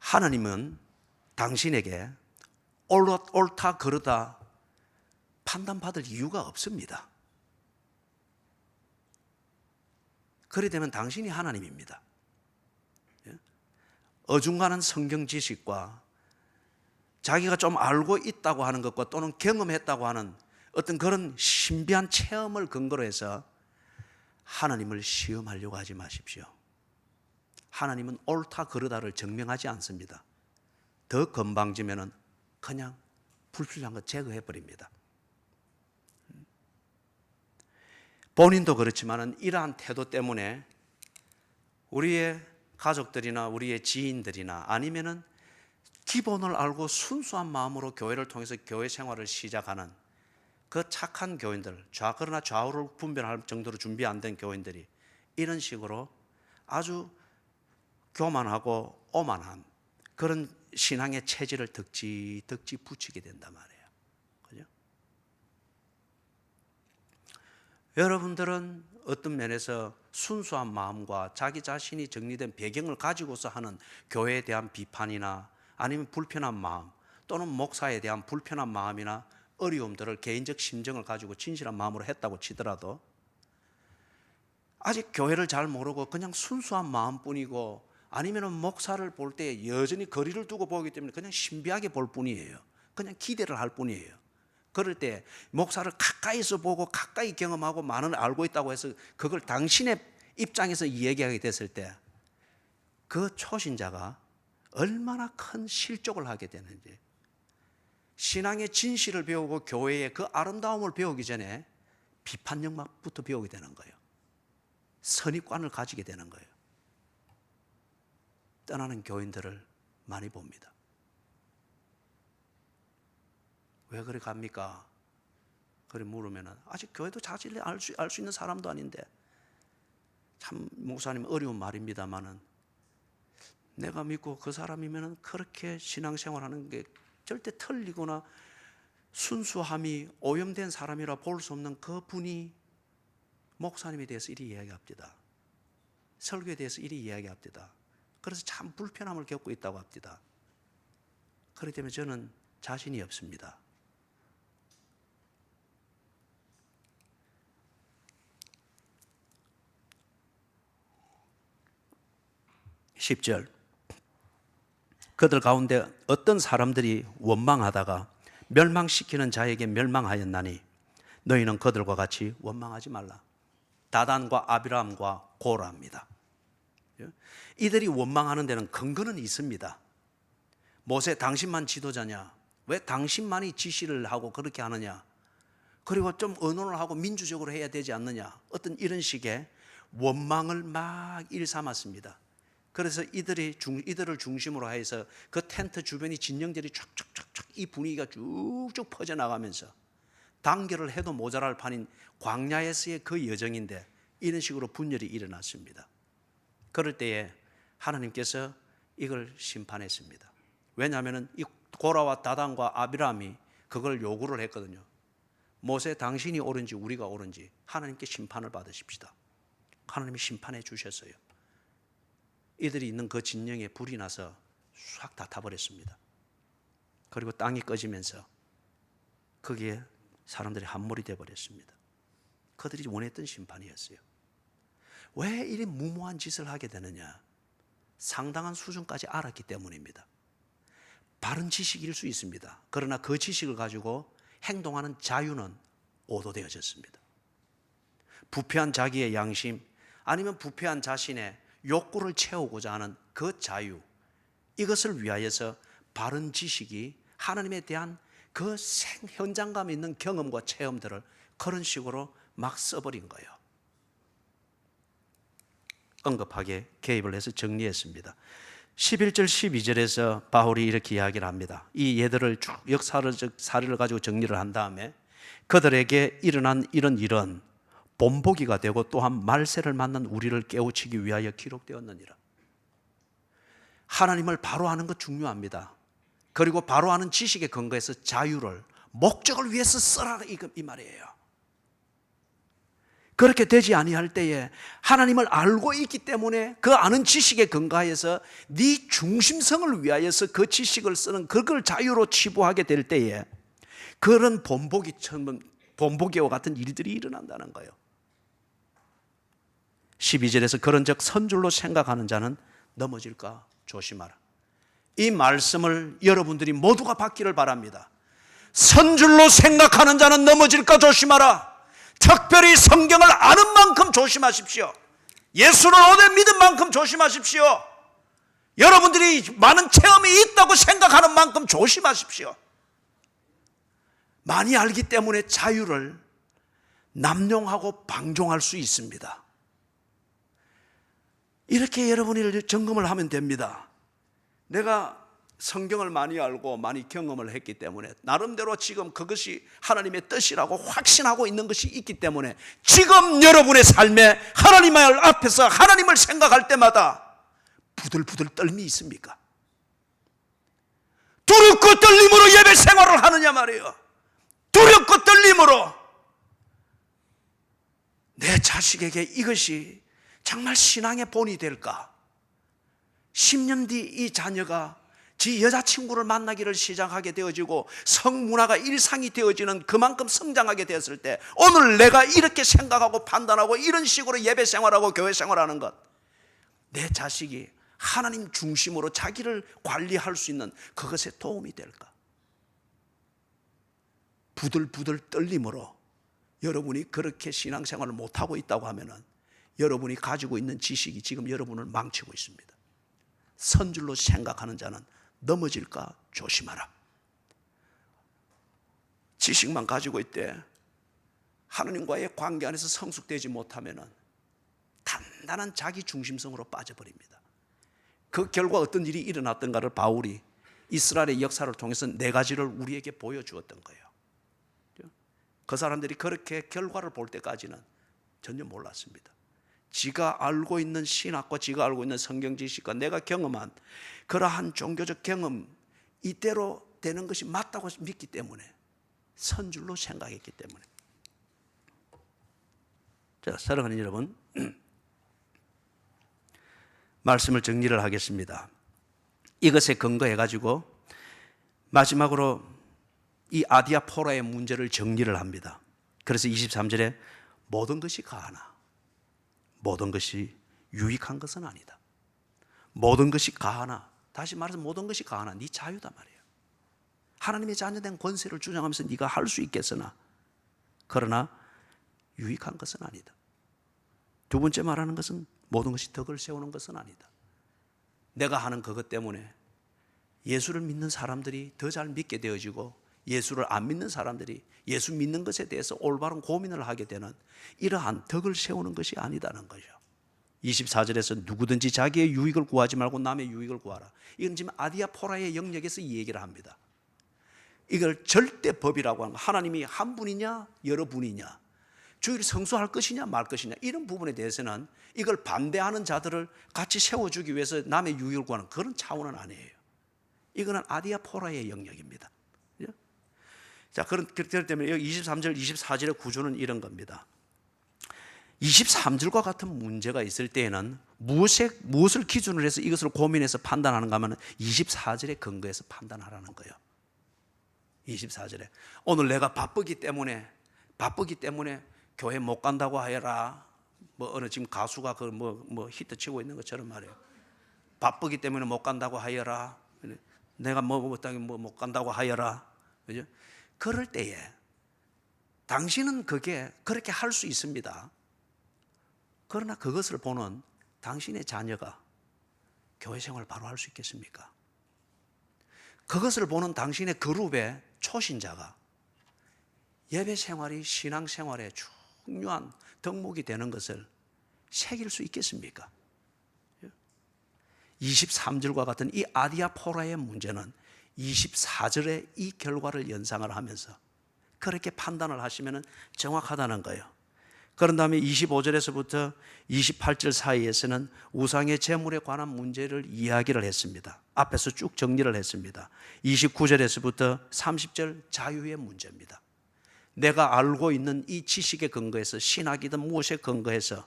하나님은 당신에게 옳다 그르다 판단받을 이유가 없습니다. 그래 되면 당신이 하나님입니다. 어중간한 성경 지식과 자기가 좀 알고 있다고 하는 것과 또는 경험했다고 하는 어떤 그런 신비한 체험을 근거로 해서 하나님을 시험하려고 하지 마십시오. 하나님은 옳다 그르다를 증명하지 않습니다. 더 건방지면은 그냥 불필요한 거 제거해 버립니다. 본인도 그렇지만은 이러한 태도 때문에 우리의 가족들이나 우리의 지인들이나 아니면은 기본을 알고 순수한 마음으로 교회를 통해서 교회 생활을 시작하는 그 착한 교인들, 그러나 좌우를 분별할 정도로 준비 안 된 교인들이 이런 식으로 아주 교만하고 오만한 그런 신앙의 체질을 덕지 붙이게 된단 말이에요. 그죠? 여러분들은 어떤 면에서 순수한 마음과 자기 자신이 정리된 배경을 가지고서 하는 교회에 대한 비판이나 아니면 불편한 마음 또는 목사에 대한 불편한 마음이나 어려움들을 개인적 심정을 가지고 진실한 마음으로 했다고 치더라도 아직 교회를 잘 모르고 그냥 순수한 마음뿐이고 아니면 목사를 볼 때 여전히 거리를 두고 보기 때문에 그냥 신비하게 볼 뿐이에요. 그냥 기대를 할 뿐이에요. 그럴 때 목사를 가까이서 보고 가까이 경험하고 많은 알고 있다고 해서 그걸 당신의 입장에서 이야기하게 됐을 때 그 초신자가 얼마나 큰 실족을 하게 되는지, 신앙의 진실을 배우고 교회의 그 아름다움을 배우기 전에 비판력부터 배우게 되는 거예요. 선입관을 가지게 되는 거예요. 떠나는 교인들을 많이 봅니다. 왜 그래 갑니까? 그래 물으면은 아직 교회도 자질을 알 수 있는 사람도 아닌데, 참 목사님 어려운 말입니다만은 내가 믿고 그 사람이면은 그렇게 신앙생활하는 게 절대 틀리거나 순수함이 오염된 사람이라 볼 수 없는 그 분이 목사님에 대해서 이리 이야기합니다. 설교에 대해서 이리 이야기합니다. 그래서 참 불편함을 겪고 있다고 합니다. 그렇기 때문에 저는 자신이 없습니다. (10절) 그들 가운데 어떤 사람들이 원망하다가 멸망시키는 자에게 멸망하였나니 너희는 그들과 같이 원망하지 말라. 다단과 아비람과 고라입니다. 이들이 원망하는 데는 근거는 있습니다. 모세, 당신만 지도자냐? 왜 당신만이 지시를 하고 그렇게 하느냐? 그리고 좀 의논을 하고 민주적으로 해야 되지 않느냐? 어떤 이런 식의 원망을 막 일삼았습니다. 그래서 이들을 중심으로 해서 그 텐트 주변이 진영들이 쫙쫙쫙쫙 이 분위기가 쭉쭉 퍼져나가면서 단결을 해도 모자랄 판인 광야에서의 그 여정인데 이런 식으로 분열이 일어났습니다. 그럴 때에 하나님께서 이걸 심판했습니다. 왜냐하면 이 고라와 다단과 아비람이 그걸 요구를 했거든요. 모세, 당신이 옳은지 우리가 옳은지 하나님께 심판을 받으십시다. 하나님이 심판해 주셨어요. 이들이 있는 그 진영에 불이 나서 싹 다 타버렸습니다. 그리고 땅이 꺼지면서 거기에 사람들이 함몰이 되어버렸습니다. 그들이 원했던 심판이었어요. 왜 이리 무모한 짓을 하게 되느냐? 상당한 수준까지 알았기 때문입니다. 바른 지식일 수 있습니다. 그러나 그 지식을 가지고 행동하는 자유는 오도되어졌습니다. 부패한 자기의 양심 아니면 부패한 자신의 욕구를 채우고자 하는 그 자유, 이것을 위하여서 바른 지식이 하나님에 대한 그 현장감 있는 경험과 체험들을 그런 식으로 막 써버린 거예요. 언급하게 개입을 해서 정리했습니다. 11절 12절에서 바울이 이렇게 이야기를 합니다. 이 예들을 쭉 역사적 사례를 가지고 정리를 한 다음에 그들에게 일어난 이런 일은 본보기가 되고 또한 말세를 만난 우리를 깨우치기 위하여 기록되었느니라. 하나님을 바로 아는 것 중요합니다. 그리고 바로 아는 지식에 근거해서 자유를 목적을 위해서 써라, 이 말이에요. 그렇게 되지 아니할 때에 하나님을 알고 있기 때문에 그 아는 지식에 근거해서 네 중심성을 위하여서 그 지식을 쓰는 그걸 자유로 치부하게 될 때에 그런 본보기와 같은 일들이 일어난다는 거예요. 12절에서 그런즉 선줄로 생각하는 자는 넘어질까 조심하라. 이 말씀을 여러분들이 모두가 받기를 바랍니다. 선줄로 생각하는 자는 넘어질까 조심하라. 특별히 성경을 아는 만큼 조심하십시오. 예수를 오래 믿은 만큼 조심하십시오. 여러분들이 많은 체험이 있다고 생각하는 만큼 조심하십시오. 많이 알기 때문에 자유를 남용하고 방종할 수 있습니다. 이렇게 여러분이 점검을 하면 됩니다. 내가 성경을 많이 알고 많이 경험을 했기 때문에 나름대로 지금 그것이 하나님의 뜻이라고 확신하고 있는 것이 있기 때문에 지금 여러분의 삶에 하나님을 앞에서 하나님을 생각할 때마다 부들부들 떨림이 있습니까? 두렵고 떨림으로 예배 생활을 하느냐 말이에요. 두렵고 떨림으로 내 자식에게 이것이 정말 신앙의 본이 될까? 10년 뒤 이 자녀가 지 여자친구를 만나기를 시작하게 되어지고 성문화가 일상이 되어지는 그만큼 성장하게 되었을 때 오늘 내가 이렇게 생각하고 판단하고 이런 식으로 예배 생활하고 교회 생활하는 것, 내 자식이 하나님 중심으로 자기를 관리할 수 있는 그것에 도움이 될까? 부들부들 떨림으로 여러분이 그렇게 신앙생활을 못하고 있다고 하면 여러분이 가지고 있는 지식이 지금 여러분을 망치고 있습니다. 선줄로 생각하는 자는 넘어질까 조심하라. 지식만 가지고 있대 하나님과의 관계 안에서 성숙되지 못하면 단단한 자기 중심성으로 빠져버립니다. 그 결과 어떤 일이 일어났던가를 바울이 이스라엘의 역사를 통해서 네 가지를 우리에게 보여주었던 거예요. 그 사람들이 그렇게 결과를 볼 때까지는 전혀 몰랐습니다. 지가 알고 있는 신학과 지가 알고 있는 성경 지식과 내가 경험한 그러한 종교적 경험 이대로 되는 것이 맞다고 믿기 때문에 선줄로 생각했기 때문에. 자, 사랑하는 여러분, 말씀을 정리를 하겠습니다. 이것에 근거해 가지고 마지막으로 이 아디아포라의 문제를 정리를 합니다. 그래서 23절에 모든 것이 가하나 모든 것이 유익한 것은 아니다. 모든 것이 가하나, 다시 말해서 모든 것이 가하나 네 자유다 말이에요. 하나님의 자녀된 권세를 주장하면서 네가 할 수 있겠으나 그러나 유익한 것은 아니다. 두 번째 말하는 것은 모든 것이 덕을 세우는 것은 아니다. 내가 하는 그것 때문에 예수를 믿는 사람들이 더 잘 믿게 되어지고 예수를 안 믿는 사람들이 예수 믿는 것에 대해서 올바른 고민을 하게 되는 이러한 덕을 세우는 것이 아니다는 거죠. 24절에서 누구든지 자기의 유익을 구하지 말고 남의 유익을 구하라. 이건 지금 아디아포라의 영역에서 이 얘기를 합니다. 이걸 절대법이라고 하는 거. 하나님이 한 분이냐 여러 분이냐, 주의를 성수할 것이냐 말 것이냐, 이런 부분에 대해서는 이걸 반대하는 자들을 같이 세워주기 위해서 남의 유익을 구하는 그런 차원은 아니에요. 이거는 아디아포라의 영역입니다. 자, 그렇기 때문에 여기 23절 24절의 구조는 이런 겁니다. 23절과 같은 문제가 있을 때에는 무엇을 기준으로 해서 이것을 고민해서 판단하는가 하면 24절에 근거해서 판단하라는 거예요. 24절에 오늘 내가 바쁘기 때문에 교회 못 간다고 하여라. 뭐 어느 지금 가수가 그 뭐 히트 치고 있는 것처럼 말이에요. 바쁘기 때문에 못 간다고 하여라. 내가 못 간다고 하여라. 그죠? 그럴 때에 당신은 그렇게 할 수 있습니다. 그러나 그것을 보는 당신의 자녀가 교회 생활을 바로 할 수 있겠습니까? 그것을 보는 당신의 그룹의 초신자가 예배 생활이 신앙 생활에 중요한 덕목이 되는 것을 새길 수 있겠습니까? 23절과 같은 이 아디아포라의 문제는 24절의 이 결과를 연상을 하면서 그렇게 판단을 하시면 정확하다는 거예요. 그런 다음에 25절에서부터 28절 사이에서는 우상의 제물에 관한 문제를 이야기를 했습니다. 앞에서 쭉 정리를 했습니다. 29절에서부터 30절 자유의 문제입니다. 내가 알고 있는 이 지식에 근거해서 신학이든 무엇에 근거해서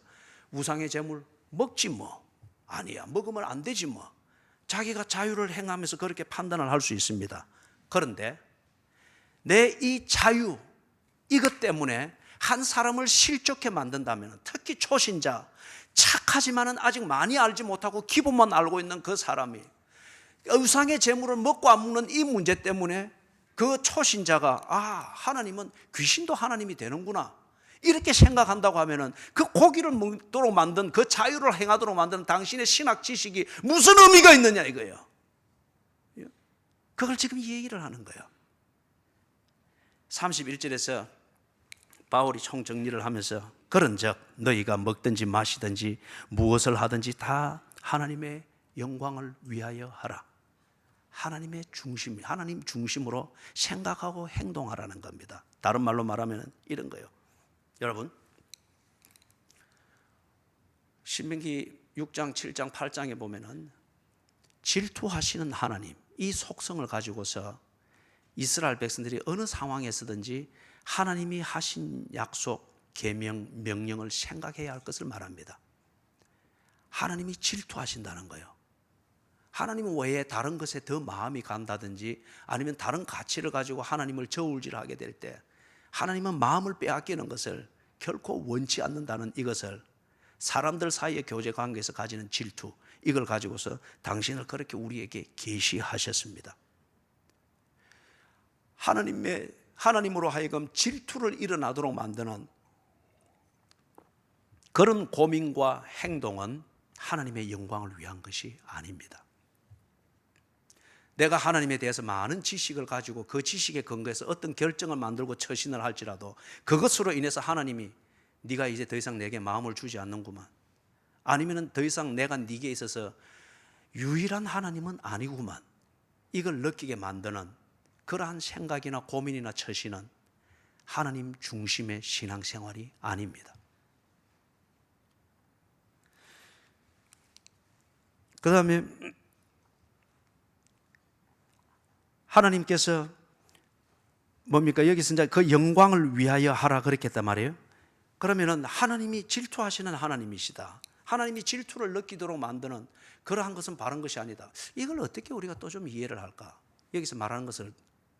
우상의 제물 먹지 뭐, 아니야 먹으면 안 되지 뭐, 자기가 자유를 행하면서 그렇게 판단을 할 수 있습니다. 그런데 내 이 자유 이것 때문에 한 사람을 실족해 만든다면, 특히 초신자, 착하지만은 아직 많이 알지 못하고 기본만 알고 있는 그 사람이 우상의 제물을 먹고 안 먹는 이 문제 때문에 그 초신자가 하나님은 귀신도 하나님이 되는구나 이렇게 생각한다고 하면은 그 고기를 먹도록 만든, 그 자유를 행하도록 만든 당신의 신학 지식이 무슨 의미가 있느냐 이거예요. 그걸 지금 이 얘기를 하는 거예요. 31절에서 바울이 총정리를 하면서 그런즉 너희가 먹든지 마시든지 무엇을 하든지 다 하나님의 영광을 위하여 하라. 하나님 중심으로 생각하고 행동하라는 겁니다. 다른 말로 말하면 이런 거예요. 여러분, 신명기 6장, 7장, 8장에 보면은 질투하시는 하나님, 이 속성을 가지고서 이스라엘 백성들이 어느 상황에서든지 하나님이 하신 약속, 계명, 명령을 생각해야 할 것을 말합니다. 하나님이 질투하신다는 거예요. 하나님은 외에 다른 것에 더 마음이 간다든지 아니면 다른 가치를 가지고 하나님을 저울질하게 될 때 하나님은 마음을 빼앗기는 것을 결코 원치 않는다는 이것을, 사람들 사이의 교제 관계에서 가지는 질투, 이걸 가지고서 당신을 그렇게 우리에게 계시하셨습니다. 하나님으로 하여금 질투를 일어나도록 만드는 그런 고민과 행동은 하나님의 영광을 위한 것이 아닙니다. 내가 하나님에 대해서 많은 지식을 가지고 그 지식에 근거해서 어떤 결정을 만들고 처신을 할지라도 그것으로 인해서 하나님이 네가 이제 더 이상 내게 마음을 주지 않는구만, 아니면 더 이상 내가 네게 있어서 유일한 하나님은 아니구만, 이걸 느끼게 만드는 그러한 생각이나 고민이나 처신은 하나님 중심의 신앙생활이 아닙니다. 그 다음에 하나님께서 뭡니까? 여기서 이제 그 영광을 위하여 하라 그렇게 했단 말이에요. 그러면은 하나님이 질투하시는 하나님이시다, 하나님이 질투를 느끼도록 만드는 그러한 것은 바른 것이 아니다. 이걸 어떻게 우리가 또 좀 이해를 할까? 여기서 말하는 것을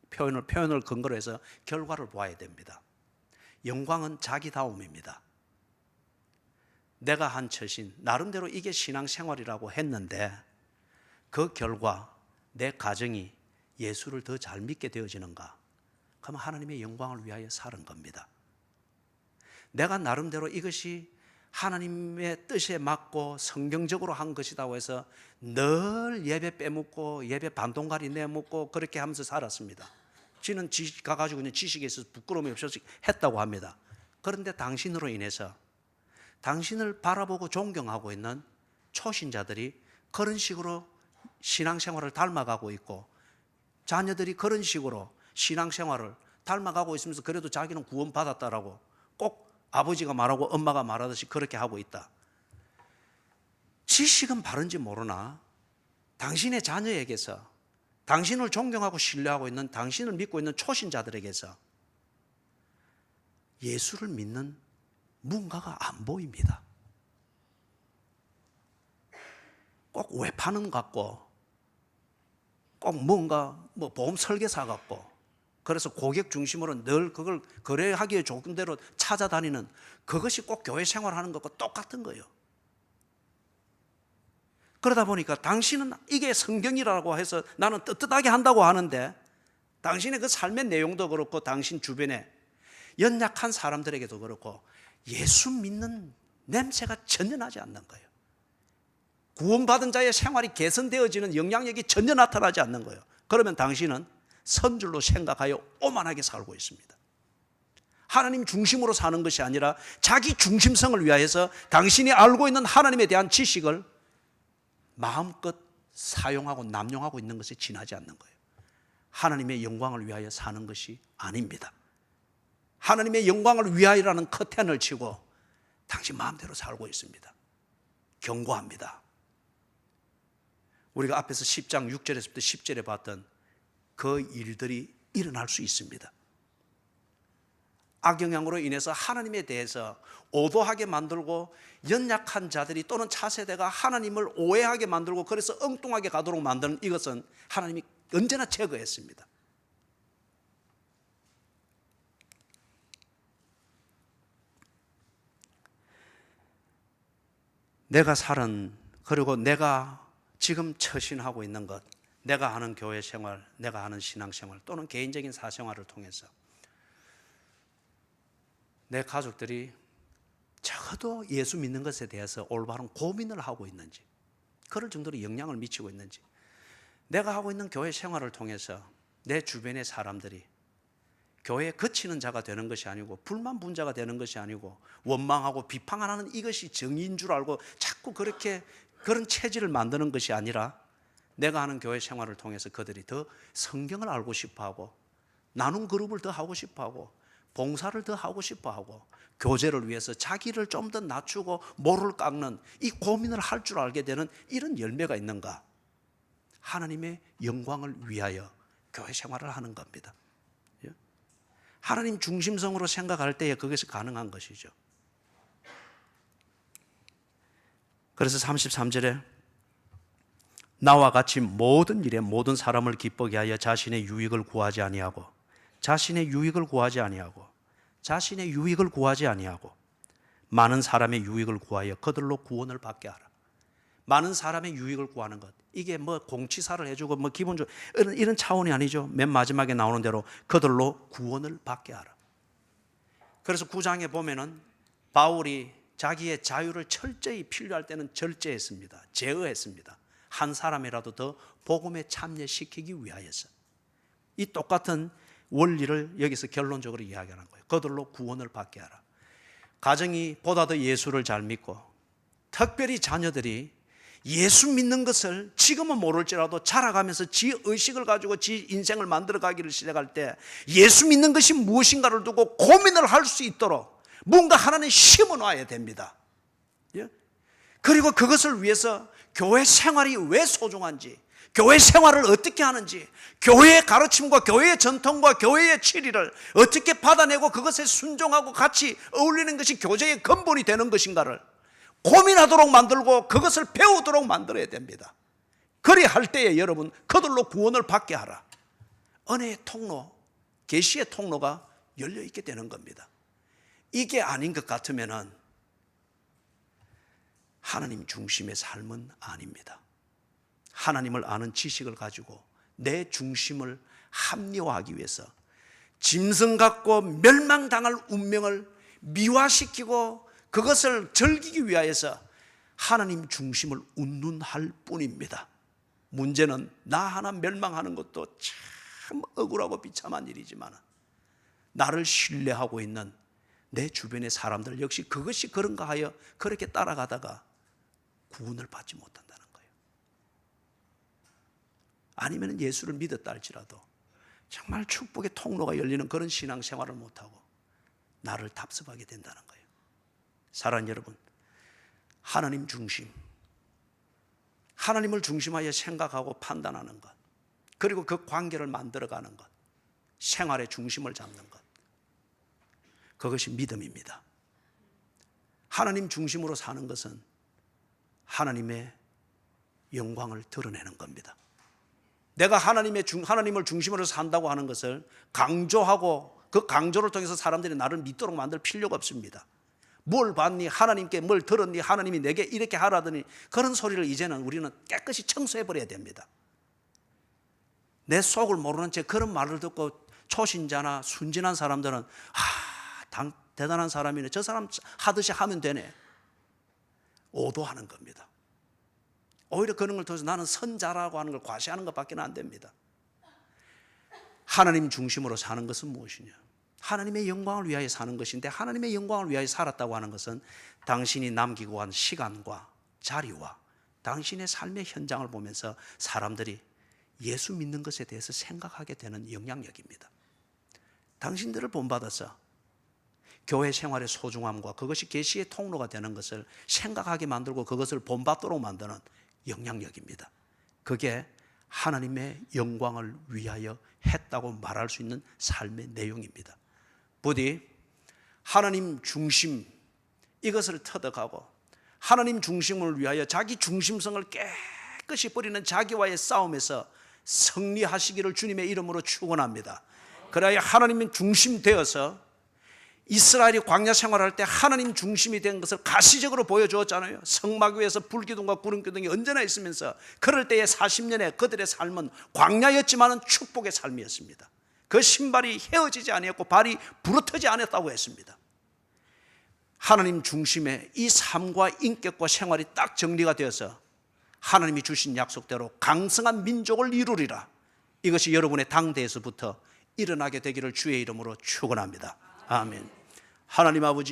표현을 근거로 해서 결과를 보아야 됩니다. 영광은 자기다움입니다. 내가 한 처신, 나름대로 이게 신앙생활이라고 했는데 그 결과 내 가정이 예수를 더 잘 믿게 되어지는가? 그러면 하나님의 영광을 위하여 사는 겁니다. 내가 나름대로 이것이 하나님의 뜻에 맞고 성경적으로 한 것이라고 해서 늘 예배 빼먹고 예배 반동가리 내먹고 그렇게 하면서 살았습니다. 지는 가가지고 있는 지식에 있어서 부끄러움이 없어서 했다고 합니다. 그런데 당신으로 인해서 당신을 바라보고 존경하고 있는 초신자들이 그런 식으로 신앙생활을 닮아가고 있고, 자녀들이 그런 식으로 신앙생활을 닮아가고 있으면서 그래도 자기는 구원받았다라고 꼭 아버지가 말하고 엄마가 말하듯이 그렇게 하고 있다. 지식은 바른지 모르나 당신의 자녀에게서, 당신을 존경하고 신뢰하고 있는, 당신을 믿고 있는 초신자들에게서 예수를 믿는 뭔가가 안 보입니다. 꼭 외파는 같고, 꼭 뭔가 보험 설계사 같고, 그래서 고객 중심으로 늘 그걸 거래하기에 좋은 대로 찾아다니는, 그것이 꼭 교회 생활하는 것과 똑같은 거예요. 그러다 보니까 당신은 이게 성경이라고 해서 나는 떳떳하게 한다고 하는데, 당신의 그 삶의 내용도 그렇고 당신 주변에 연약한 사람들에게도 그렇고 예수 믿는 냄새가 전혀 나지 않는 거예요. 구원받은 자의 생활이 개선되어지는 영향력이 전혀 나타나지 않는 거예요. 그러면 당신은 선줄로 생각하여 오만하게 살고 있습니다. 하나님 중심으로 사는 것이 아니라 자기 중심성을 위하여서 당신이 알고 있는 하나님에 대한 지식을 마음껏 사용하고 남용하고 있는 것에 지나지 않는 거예요. 하나님의 영광을 위하여 사는 것이 아닙니다. 하나님의 영광을 위하여라는 커튼을 치고 당신 마음대로 살고 있습니다. 경고합니다. 우리가 앞에서 10장 6절에서부터 10절에 봤던 그 일들이 일어날 수 있습니다. 악영향으로 인해서 하나님에 대해서 오도하게 만들고, 연약한 자들이 또는 차세대가 하나님을 오해하게 만들고 그래서 엉뚱하게 가도록 만드는 이것은 하나님이 언제나 제거했습니다. 내가 살은, 그리고 내가 지금 처신하고 있는 것, 내가 하는 교회 생활, 내가 하는 신앙생활 또는 개인적인 사생활을 통해서 내 가족들이 적어도 예수 믿는 것에 대해서 올바른 고민을 하고 있는지, 그럴 정도로 영향을 미치고 있는지, 내가 하고 있는 교회 생활을 통해서 내 주변의 사람들이 교회에 그치는 자가 되는 것이 아니고, 불만 분자가 되는 것이 아니고, 원망하고 비판하는 이것이 정의인 줄 알고 자꾸 그렇게 그런 체질을 만드는 것이 아니라, 내가 하는 교회 생활을 통해서 그들이 더 성경을 알고 싶어하고, 나눔 그룹을 더 하고 싶어하고, 봉사를 더 하고 싶어하고, 교제를 위해서 자기를 좀 더 낮추고 모를 깎는 이 고민을 할 줄 알게 되는 이런 열매가 있는가? 하나님의 영광을 위하여 교회 생활을 하는 겁니다. 하나님 중심성으로 생각할 때에 그것이 가능한 것이죠. 그래서 33절에 나와 같이 모든 일에 모든 사람을 기쁘게 하여 자신의 유익을 구하지 아니하고, 자신의 유익을 구하지 아니하고, 자신의 유익을 구하지 아니하고 많은 사람의 유익을 구하여 그들로 구원을 받게 하라. 많은 사람의 유익을 구하는 것, 이게 공치사를 해주고 기본적으로 이런 차원이 아니죠. 맨 마지막에 나오는 대로 그들로 구원을 받게 하라. 그래서 9장에 보면은 바울이 자기의 자유를 철저히 필요할 때는 절제했습니다. 제어했습니다. 한 사람이라도 더 복음에 참여시키기 위하여서. 이 똑같은 원리를 여기서 결론적으로 이야기하는 거예요. 그들로 구원을 받게 하라. 가정이 보다 더 예수를 잘 믿고, 특별히 자녀들이 예수 믿는 것을 지금은 모를지라도 자라가면서 지 의식을 가지고 지 인생을 만들어가기를 시작할 때 예수 믿는 것이 무엇인가를 두고 고민을 할 수 있도록 뭔가 하나님 심어놔야 됩니다. 그리고 그것을 위해서 교회 생활이 왜 소중한지, 교회 생활을 어떻게 하는지, 교회의 가르침과 교회의 전통과 교회의 진리를 어떻게 받아내고 그것에 순종하고 같이 어울리는 것이 교제의 근본이 되는 것인가를 고민하도록 만들고 그것을 배우도록 만들어야 됩니다. 그리 할 때에 여러분, 그들로 구원을 받게 하라. 은혜의 통로, 계시의 통로가 열려있게 되는 겁니다. 이게 아닌 것 같으면은 하나님 중심의 삶은 아닙니다. 하나님을 아는 지식을 가지고 내 중심을 합리화하기 위해서 짐승 같고 멸망당할 운명을 미화시키고 그것을 즐기기 위하여서 하나님 중심을 운운할 뿐입니다. 문제는 나 하나 멸망하는 것도 참 억울하고 비참한 일이지만 나를 신뢰하고 있는 내 주변의 사람들 역시 그것이 그런가 하여 그렇게 따라가다가 구원을 받지 못한다는 거예요. 아니면 예수를 믿었다 할지라도 정말 축복의 통로가 열리는 그런 신앙생활을 못하고 나를 답습하게 된다는 거예요. 사랑하는 여러분, 하나님 중심, 하나님을 중심하여 생각하고 판단하는 것, 그리고 그 관계를 만들어가는 것, 생활의 중심을 잡는 것, 그것이 믿음입니다. 하나님 중심으로 사는 것은 하나님의 영광을 드러내는 겁니다. 내가 하나님을 중심으로 산다고 하는 것을 강조하고 그 강조를 통해서 사람들이 나를 믿도록 만들 필요가 없습니다. 뭘 봤니? 하나님께 뭘 들었니? 하나님이 내게 이렇게 하라더니 그런 소리를 이제는 우리는 깨끗이 청소해버려야 됩니다. 내 속을 모르는 채 그런 말을 듣고 초신자나 순진한 사람들은 대단한 사람이네, 저 사람 하듯이 하면 되네, 오도하는 겁니다. 오히려 그런 걸 통해서 나는 선자라고 하는 걸 과시하는 것밖에 안 됩니다. 하나님 중심으로 사는 것은 무엇이냐? 하나님의 영광을 위하여 사는 것인데, 하나님의 영광을 위하여 살았다고 하는 것은 당신이 남기고 간 시간과 자리와 당신의 삶의 현장을 보면서 사람들이 예수 믿는 것에 대해서 생각하게 되는 영향력입니다. 당신들을 본받아서 교회 생활의 소중함과 그것이 계시의 통로가 되는 것을 생각하게 만들고 그것을 본받도록 만드는 영향력입니다. 그게 하나님의 영광을 위하여 했다고 말할 수 있는 삶의 내용입니다. 부디 하나님 중심, 이것을 터득하고 하나님 중심을 위하여 자기 중심성을 깨끗이 버리는 자기와의 싸움에서 승리하시기를 주님의 이름으로 축원합니다. 그래야 하나님 중심 되어서 이스라엘이 광야 생활할 때 하나님 중심이 된 것을 가시적으로 보여주었잖아요. 성막 위에서 불기둥과 구름기둥이 언제나 있으면서 그럴 때의 40년의 그들의 삶은 광야였지만 축복의 삶이었습니다. 그 신발이 헤어지지 아니했고 발이 부러뜨지 않았다고 했습니다. 하나님 중심의 이 삶과 인격과 생활이 딱 정리가 되어서 하나님이 주신 약속대로 강성한 민족을 이루리라, 이것이 여러분의 당대에서부터 일어나게 되기를 주의 이름으로 축원합니다. 아멘. 하나님 아버지,